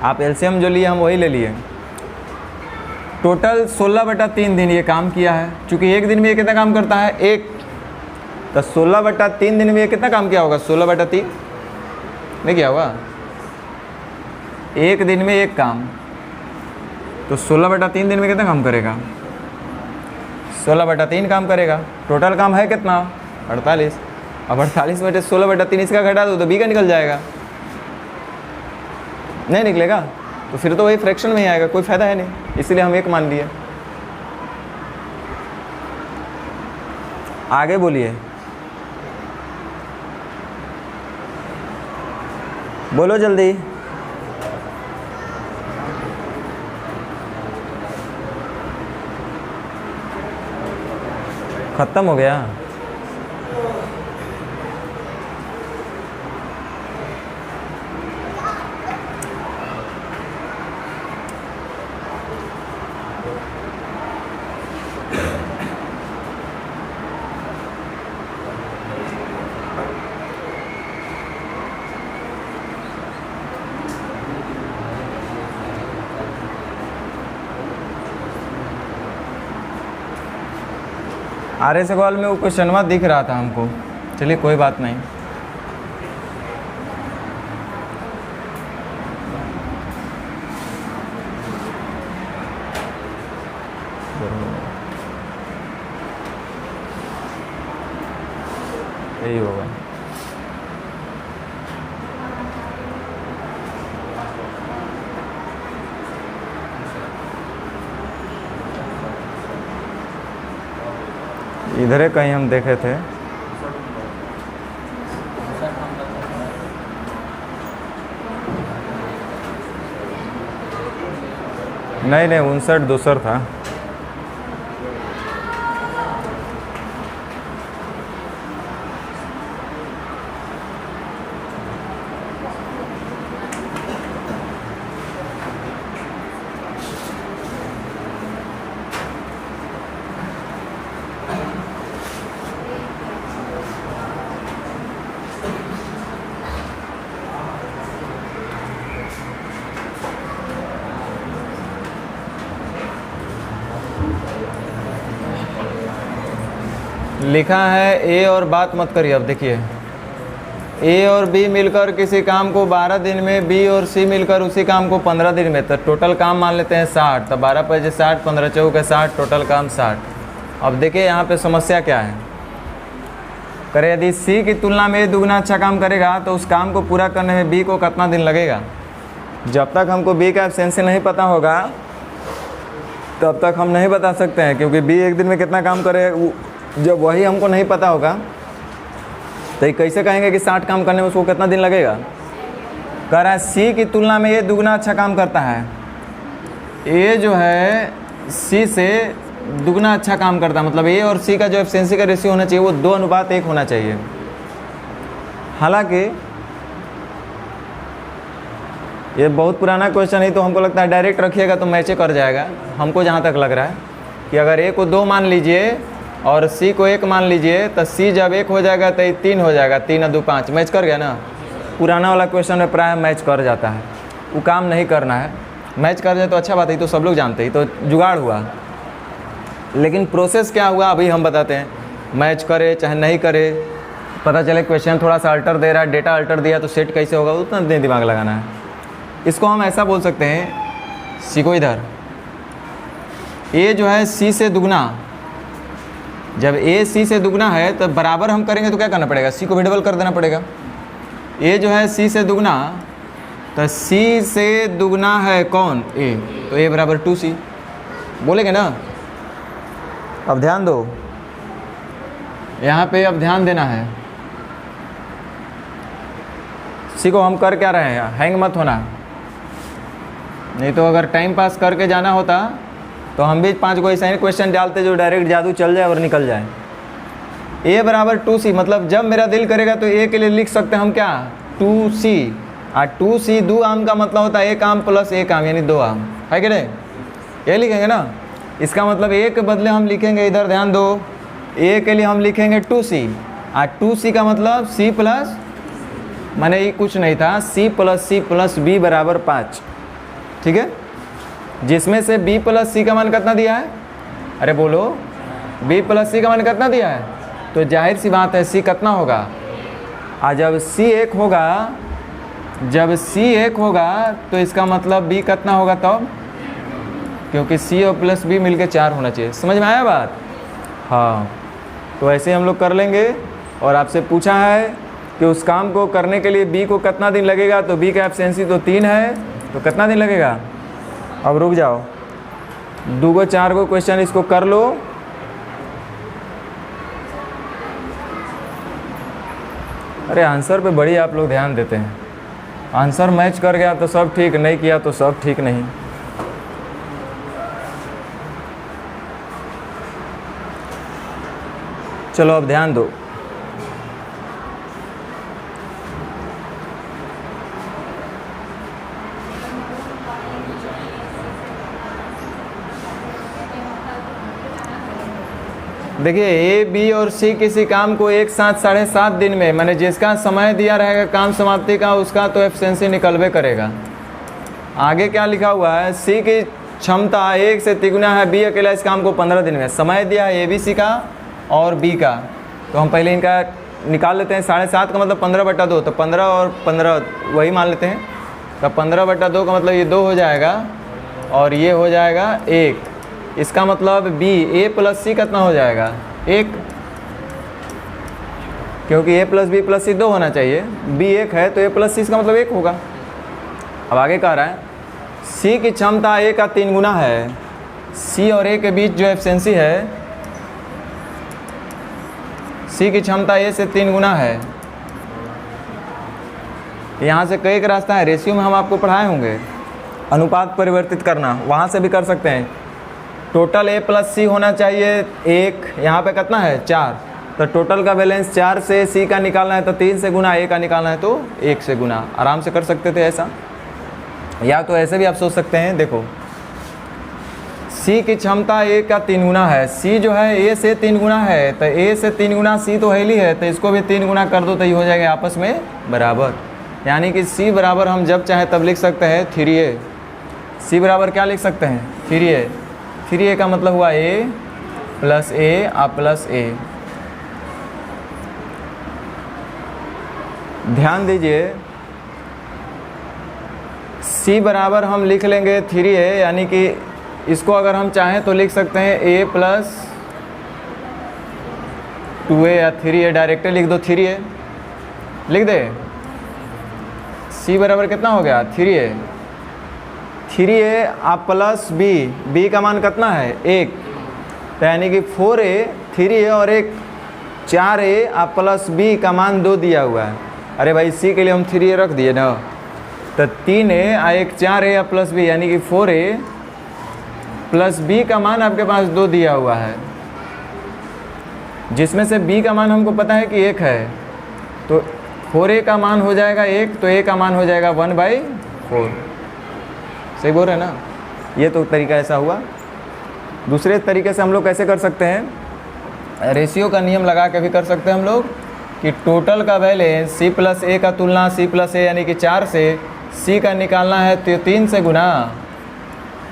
आप एलसीएम जो लिए हम वही ले लिए। टोटल 16/3 दिन ये काम किया है, चूँकि एक दिन में ये कितना काम करता है? 1। तो 16/3 दिन में ये कितना काम किया होगा? 16/3 नहीं किया होगा? एक दिन में एक काम, तो 16/3 दिन में कितना काम करेगा? 16/3 काम करेगा। टोटल काम है कितना? 48। अब 48 में 16/3 इसका घटा दो तो बी का निकल जाएगा। नहीं निकलेगा तो फिर तो वही फ्रैक्शन में ही आएगा, कोई फ़ायदा है नहीं, इसलिए हम 1 मान लिए। आगे बोलिए, बोलो जल्दी। ख़त्म हो गया? आर्य सवाल में वो क्वेश्चनवा दिख रहा था हमको। चलिए कोई बात नहीं। यही होगा। इधर है कहीं हम देखे थे। नहीं नहीं 59 दूसर था। लिखा है ए और बात मत करिए। अब देखिए ए और बी मिलकर किसी काम को 12 दिन में, बी और सी मिलकर उसी काम को 15 दिन में, तो टोटल काम मान लेते हैं 60। तो 12 पचे 60, 15 चौके 60, टोटल काम 60। अब देखिए यहाँ पे समस्या क्या है। करे यदि सी की तुलना में ए दुगना अच्छा काम करेगा तो उस काम को पूरा करने में बी को कितना दिन लगेगा। जब तक हमको बी का एफिशिएंसी नहीं पता होगा तब तक हम नहीं बता सकते हैं, क्योंकि बी एक दिन में कितना काम करे जब वही हमको नहीं पता होगा तो ये कैसे कहेंगे कि 60 काम करने में उसको कितना दिन लगेगा। कह रहा है सी की तुलना में ये दुगना अच्छा काम करता है। ए जो है सी से दुगना अच्छा काम करता है, मतलब ए और सी का जो एफिशिएंसी का रेशियो होना चाहिए वो 2:1 होना चाहिए। हालांकि ये बहुत पुराना क्वेश्चन है तो हमको लगता है डायरेक्ट रखिएगा तो मैच कर जाएगा। हमको जहाँ तक लग रहा है कि अगर ए को 2 मान लीजिए और सी को 1 मान लीजिए तो सी जब 1 हो जाएगा तो ये 3 हो जाएगा। 3 और 2 5 मैच कर गया ना। पुराना वाला क्वेश्चन में प्राय मैच कर जाता है, वो काम नहीं करना है। मैच कर जाए तो अच्छा बात है, तो सब लोग जानते हैं, तो जुगाड़ हुआ। लेकिन प्रोसेस क्या हुआ अभी हम बताते हैं। मैच करे चाहे नहीं करे, पता चले क्वेश्चन थोड़ा सा अल्टर दे रहा है, डेटा अल्टर दिया तो सेट कैसे होगा उतना नहीं दिमाग लगाना है। इसको हम ऐसा बोल सकते हैं, सी को इधर ए जो है सी से दुगना, जब ए सी से दुगना है तो बराबर हम करेंगे तो क्या करना पड़ेगा, सी को भी डबल कर देना पड़ेगा। ए जो है सी से दुगना, तो सी से दुगना है कौन, ए, तो ए बराबर 2c बोलेंगे ना। अब ध्यान दो यहाँ पे, अब ध्यान देना है। सी को हम कर क्या रहे हैं, हैंग मत होना, नहीं तो अगर टाइम पास करके जाना होता तो हम भी 5 को ऐसा ही क्वेश्चन डालते जो डायरेक्ट जादू चल जाए और निकल जाए। ए बराबर 2c, मतलब जब मेरा दिल करेगा तो ए के लिए लिख सकते हैं हम क्या, 2c। और 2c 2 आम का मतलब होता है 1 आम प्लस 1 आम यानी 2 आम, है कि नहीं, ये लिखेंगे ना। इसका मतलब ए के बदले हम लिखेंगे, इधर ध्यान दो, ए के लिए हम लिखेंगे 2c। और 2c का मतलब c प्लस, माने ये कुछ नहीं था, c प्लस b बराबर 5, ठीक है। जिसमें से b प्लस c का मान कितना दिया है, अरे बोलो, b प्लस c का मान कितना दिया है, तो जाहिर सी बात है c कितना होगा। और जब c 1 होगा, जब c 1 होगा तो इसका मतलब b कितना होगा तब, क्योंकि c और प्लस b मिलके 4 होना चाहिए। समझ में आया बात। हाँ, तो ऐसे हम लोग कर लेंगे। और आपसे पूछा है कि उस काम को करने के लिए b को कितना दिन लगेगा, तो b का एफिशिएंसी तो 3 है, तो कितना दिन लगेगा। अब रुक जाओ, 2 4 को क्वेश्चन इसको कर लो। अरे आंसर पे बड़ी आप लोग ध्यान देते हैं। आंसर मैच कर गया तो सब ठीक, नहीं किया तो सब ठीक नहीं। चलो अब ध्यान दो। देखिए ए बी और सी किसी काम को एक साथ 7.5 दिन में, मैंने जिसका समय दिया रहेगा काम समाप्ति का उसका तो एफिशिएंसी निकलवे करेगा। आगे क्या लिखा हुआ है, सी की क्षमता 1 से 3 गुना है, बी अकेला इस काम को 15 दिन में। समय दिया है ए बी सी का और बी का, तो हम पहले इनका निकाल लेते हैं। 7.5 का मतलब 15/2, तो 15 और 15 वही मान लेते हैं। तो 15/2 का मतलब ये 2 हो जाएगा और ये हो जाएगा 1। इसका मतलब बी ए प्लस सी कितना हो जाएगा 1, क्योंकि ए प्लस बी प्लस सी 2 होना चाहिए। बी 1 है तो ए प्लस सी इसका मतलब 1 होगा। अब आगे कह रहा है सी की क्षमता ए का 3 गुना है। सी और ए के बीच जो एफिशिएंसी है, सी की क्षमता ए से 3 गुना है। यहाँ से कई एक रास्ता है, रेशियो में हम आपको पढ़ाए होंगे अनुपात परिवर्तित करना, वहाँ से भी कर सकते हैं। टोटल ए प्लस सी होना चाहिए 1, यहाँ पे कितना है 4, तो टोटल का बैलेंस 4 से सी का निकालना है तो 3 से गुना, ए का निकालना है तो 1 से गुना। आराम से कर सकते थे ऐसा, या तो ऐसे भी आप सोच सकते हैं। देखो सी की क्षमता ए का 3 गुना है, सी जो है ए से 3 गुना है, तो ए से 3 गुना सी तो हेली है, तो इसको भी 3 गुना कर दो तो ये हो जाएगा आपस में बराबर। यानी कि सी बराबर हम जब चाहे तब लिख सकते हैं 3a। सी बराबर क्या लिख सकते हैं 3a। 3a का मतलब हुआ a प्लस a और प्लस a। ध्यान दीजिए c बराबर हम लिख लेंगे 3a, यानी कि इसको अगर हम चाहें तो लिख सकते हैं a प्लस 2a या 3a, डायरेक्टली लिख दो 3a लिख दे। c बराबर कितना हो गया 3a। 3a आप प्लस b का मान कितना है 1, तो यानी कि 4a 3a और एक 4a आप प्लस b का मान 2 दिया हुआ है। अरे भाई c के लिए हम 3a रख दिए ना, तो 3a और एक 4a प्लस b यानी कि 4a प्लस b का मान आपके पास 2 दिया हुआ है, जिसमें से b का मान हमको पता है कि 1 है, तो 4a का मान हो जाएगा 1, तो a का मान हो जाएगा 1/4। सही बोल रहे हैं ना। ये तो तरीका ऐसा हुआ। दूसरे तरीके से हम लोग कैसे कर सकते हैं, रेशियो का नियम लगा के भी कर सकते हैं हम लोग कि टोटल का बैलेंस c प्लस a का तुलना c प्लस a यानी कि 4 से c का निकालना है तो 3 से गुना,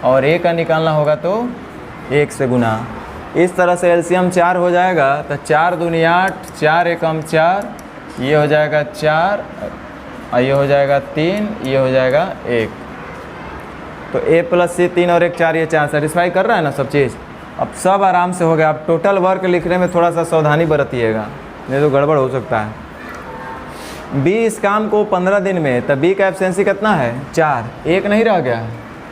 और a का निकालना होगा तो 1 से गुना। इस तरह से एलसीएम 4 हो जाएगा, तो 4 दूनी 8, 4 एकम 4, ये हो जाएगा 4 और ये हो जाएगा 3, ये हो जाएगा 1। तो a प्लस c 3 और 1 4, ये 4 सेटिस्फाई कर रहा है ना सब चीज़। अब सब आराम से हो गया। अब टोटल वर्क लिखने में थोड़ा सा सावधानी बरतिएगा, नहीं तो गड़बड़ हो सकता है। b इस काम को 15 दिन में, तो b का एफिशिएंसी कितना है 4, 1 नहीं रह गया।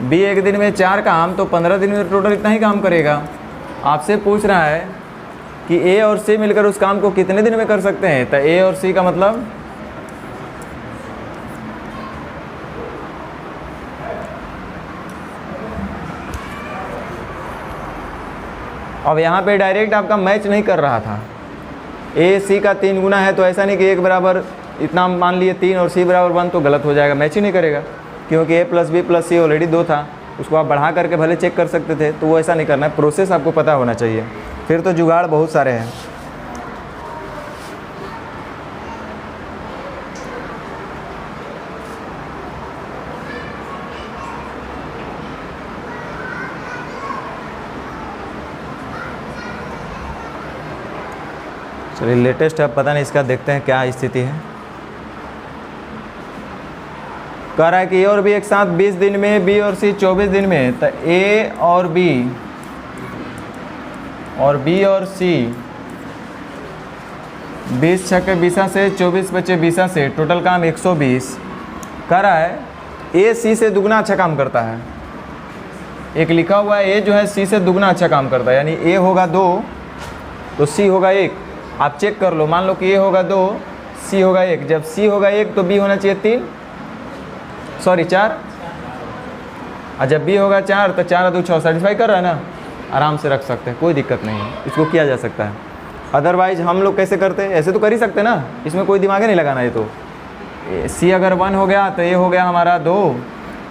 b एक दिन में 4 काम, तो 15 दिन में टोटल इतना ही काम करेगा। आपसे पूछ रहा है कि a और c मिलकर उस काम को कितने दिन में कर सकते हैं, तो a और c का मतलब अब यहाँ पे डायरेक्ट आपका मैच नहीं कर रहा था। a c का 3 गुना है, तो ऐसा नहीं कि 1 बराबर इतना मान लिए 3 और c बराबर 1, तो गलत हो जाएगा, मैच ही नहीं करेगा, क्योंकि a plus b plus c already 2 था। उसको आप बढ़ा करके भले चेक कर सकते थे, तो वो ऐसा नहीं करना है। प्रोसेस आपको पता होना चाहिए, फिर तो जुगाड़ बहुत सारे हैं। चलिए लेटेस्ट है, पता नहीं इसका देखते हैं क्या स्थिति है। कह रहा है कि ए और बी एक साथ 20 दिन में, बी और सी 24 दिन में, तो ए और बी और सी 20 छक्के 20 से 24 बचे 20 से, टोटल काम 120। कह रहा है ए सी से दुगना अच्छा काम करता है। एक लिखा हुआ है ए जो है सी से दुगना अच्छा काम करता है, यानी ए होगा 2 तो सी होगा 1। आप चेक कर लो, मान लो कि ए होगा 2, सी होगा 1। जब सी होगा 1 तो बी होना चाहिए 4, और जब बी होगा 4 तो 4 और 2 6। सेटिस्फाई कर रहा है ना, आराम से रख सकते हैं, कोई दिक्कत नहीं है, इसको किया जा सकता है। अदरवाइज हम लोग कैसे करते हैं, ऐसे तो कर ही सकते हैं ना, इसमें कोई दिमाग नहीं लगाना। ये तो सी अगर 1 हो गया तो ये हो गया हमारा 2,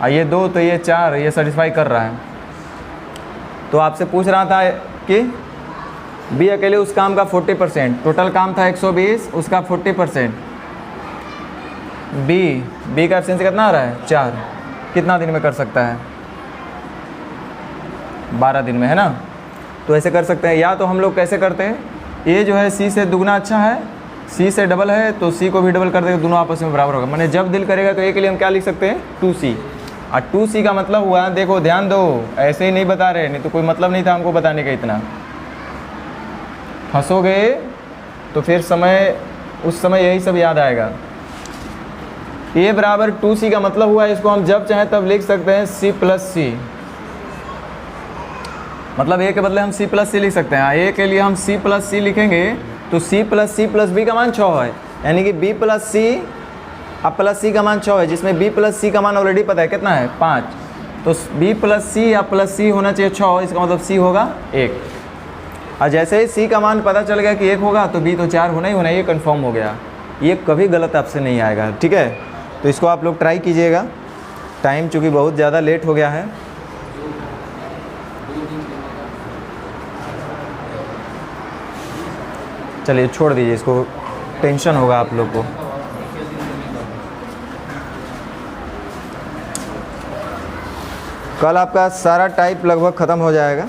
और ये 2 तो ये 4, ये सेटिस्फाई कर रहा है। तो आपसे पूछ रहा था कि बी अकेले उस काम का 40%, टोटल काम था 120, उसका 40%। बी का एफिशिएंसी कितना आ रहा है 4, कितना दिन में कर सकता है 12 दिन में, है ना। तो ऐसे कर सकते हैं, या तो हम लोग कैसे करते हैं ए जो है सी से दुगना अच्छा है, सी से डबल है तो सी को भी डबल कर देगा, दोनों आपस में बराबर होगा। मैंने जब दिल करेगा तो ए के लिए हम क्या लिख सकते हैं 2c। और 2c का मतलब हुआ, देखो ध्यान दो, ऐसे ही नहीं बता रहे, नहीं तो कोई मतलब नहीं था हमको बताने का इतना। फंसोगे तो फिर उस समय यही सब याद आएगा। a बराबर 2c का मतलब हुआ, इसको हम जब चाहें तब लिख सकते हैं c प्लस सी, मतलब a के बदले हम c प्लस सी लिख सकते हैं। a के लिए हम c प्लस सी लिखेंगे तो c प्लस b का मान 6 है, यानी कि b प्लस सी अब प्लस सी का मान 6 है, जिसमें b प्लस सी का मान ऑलरेडी पता है कितना है 5, तो b प्लस सी या प्लस सी होना चाहिए 6, इसका मतलब c होगा 1। और जैसे ही c का मान पता चल गया कि 1 होगा तो b तो 4 होना ही होना, ये कंफर्म हो गया। ये कभी गलत आपसे नहीं आएगा, ठीक है। तो इसको आप लोग ट्राई कीजिएगा। टाइम चूँकि बहुत ज़्यादा लेट हो गया है। चलिए छोड़ दीजिए इसको, टेंशन होगा आप लोग को। कल आपका सारा टाइप लगभग ख़त्म हो जाएगा।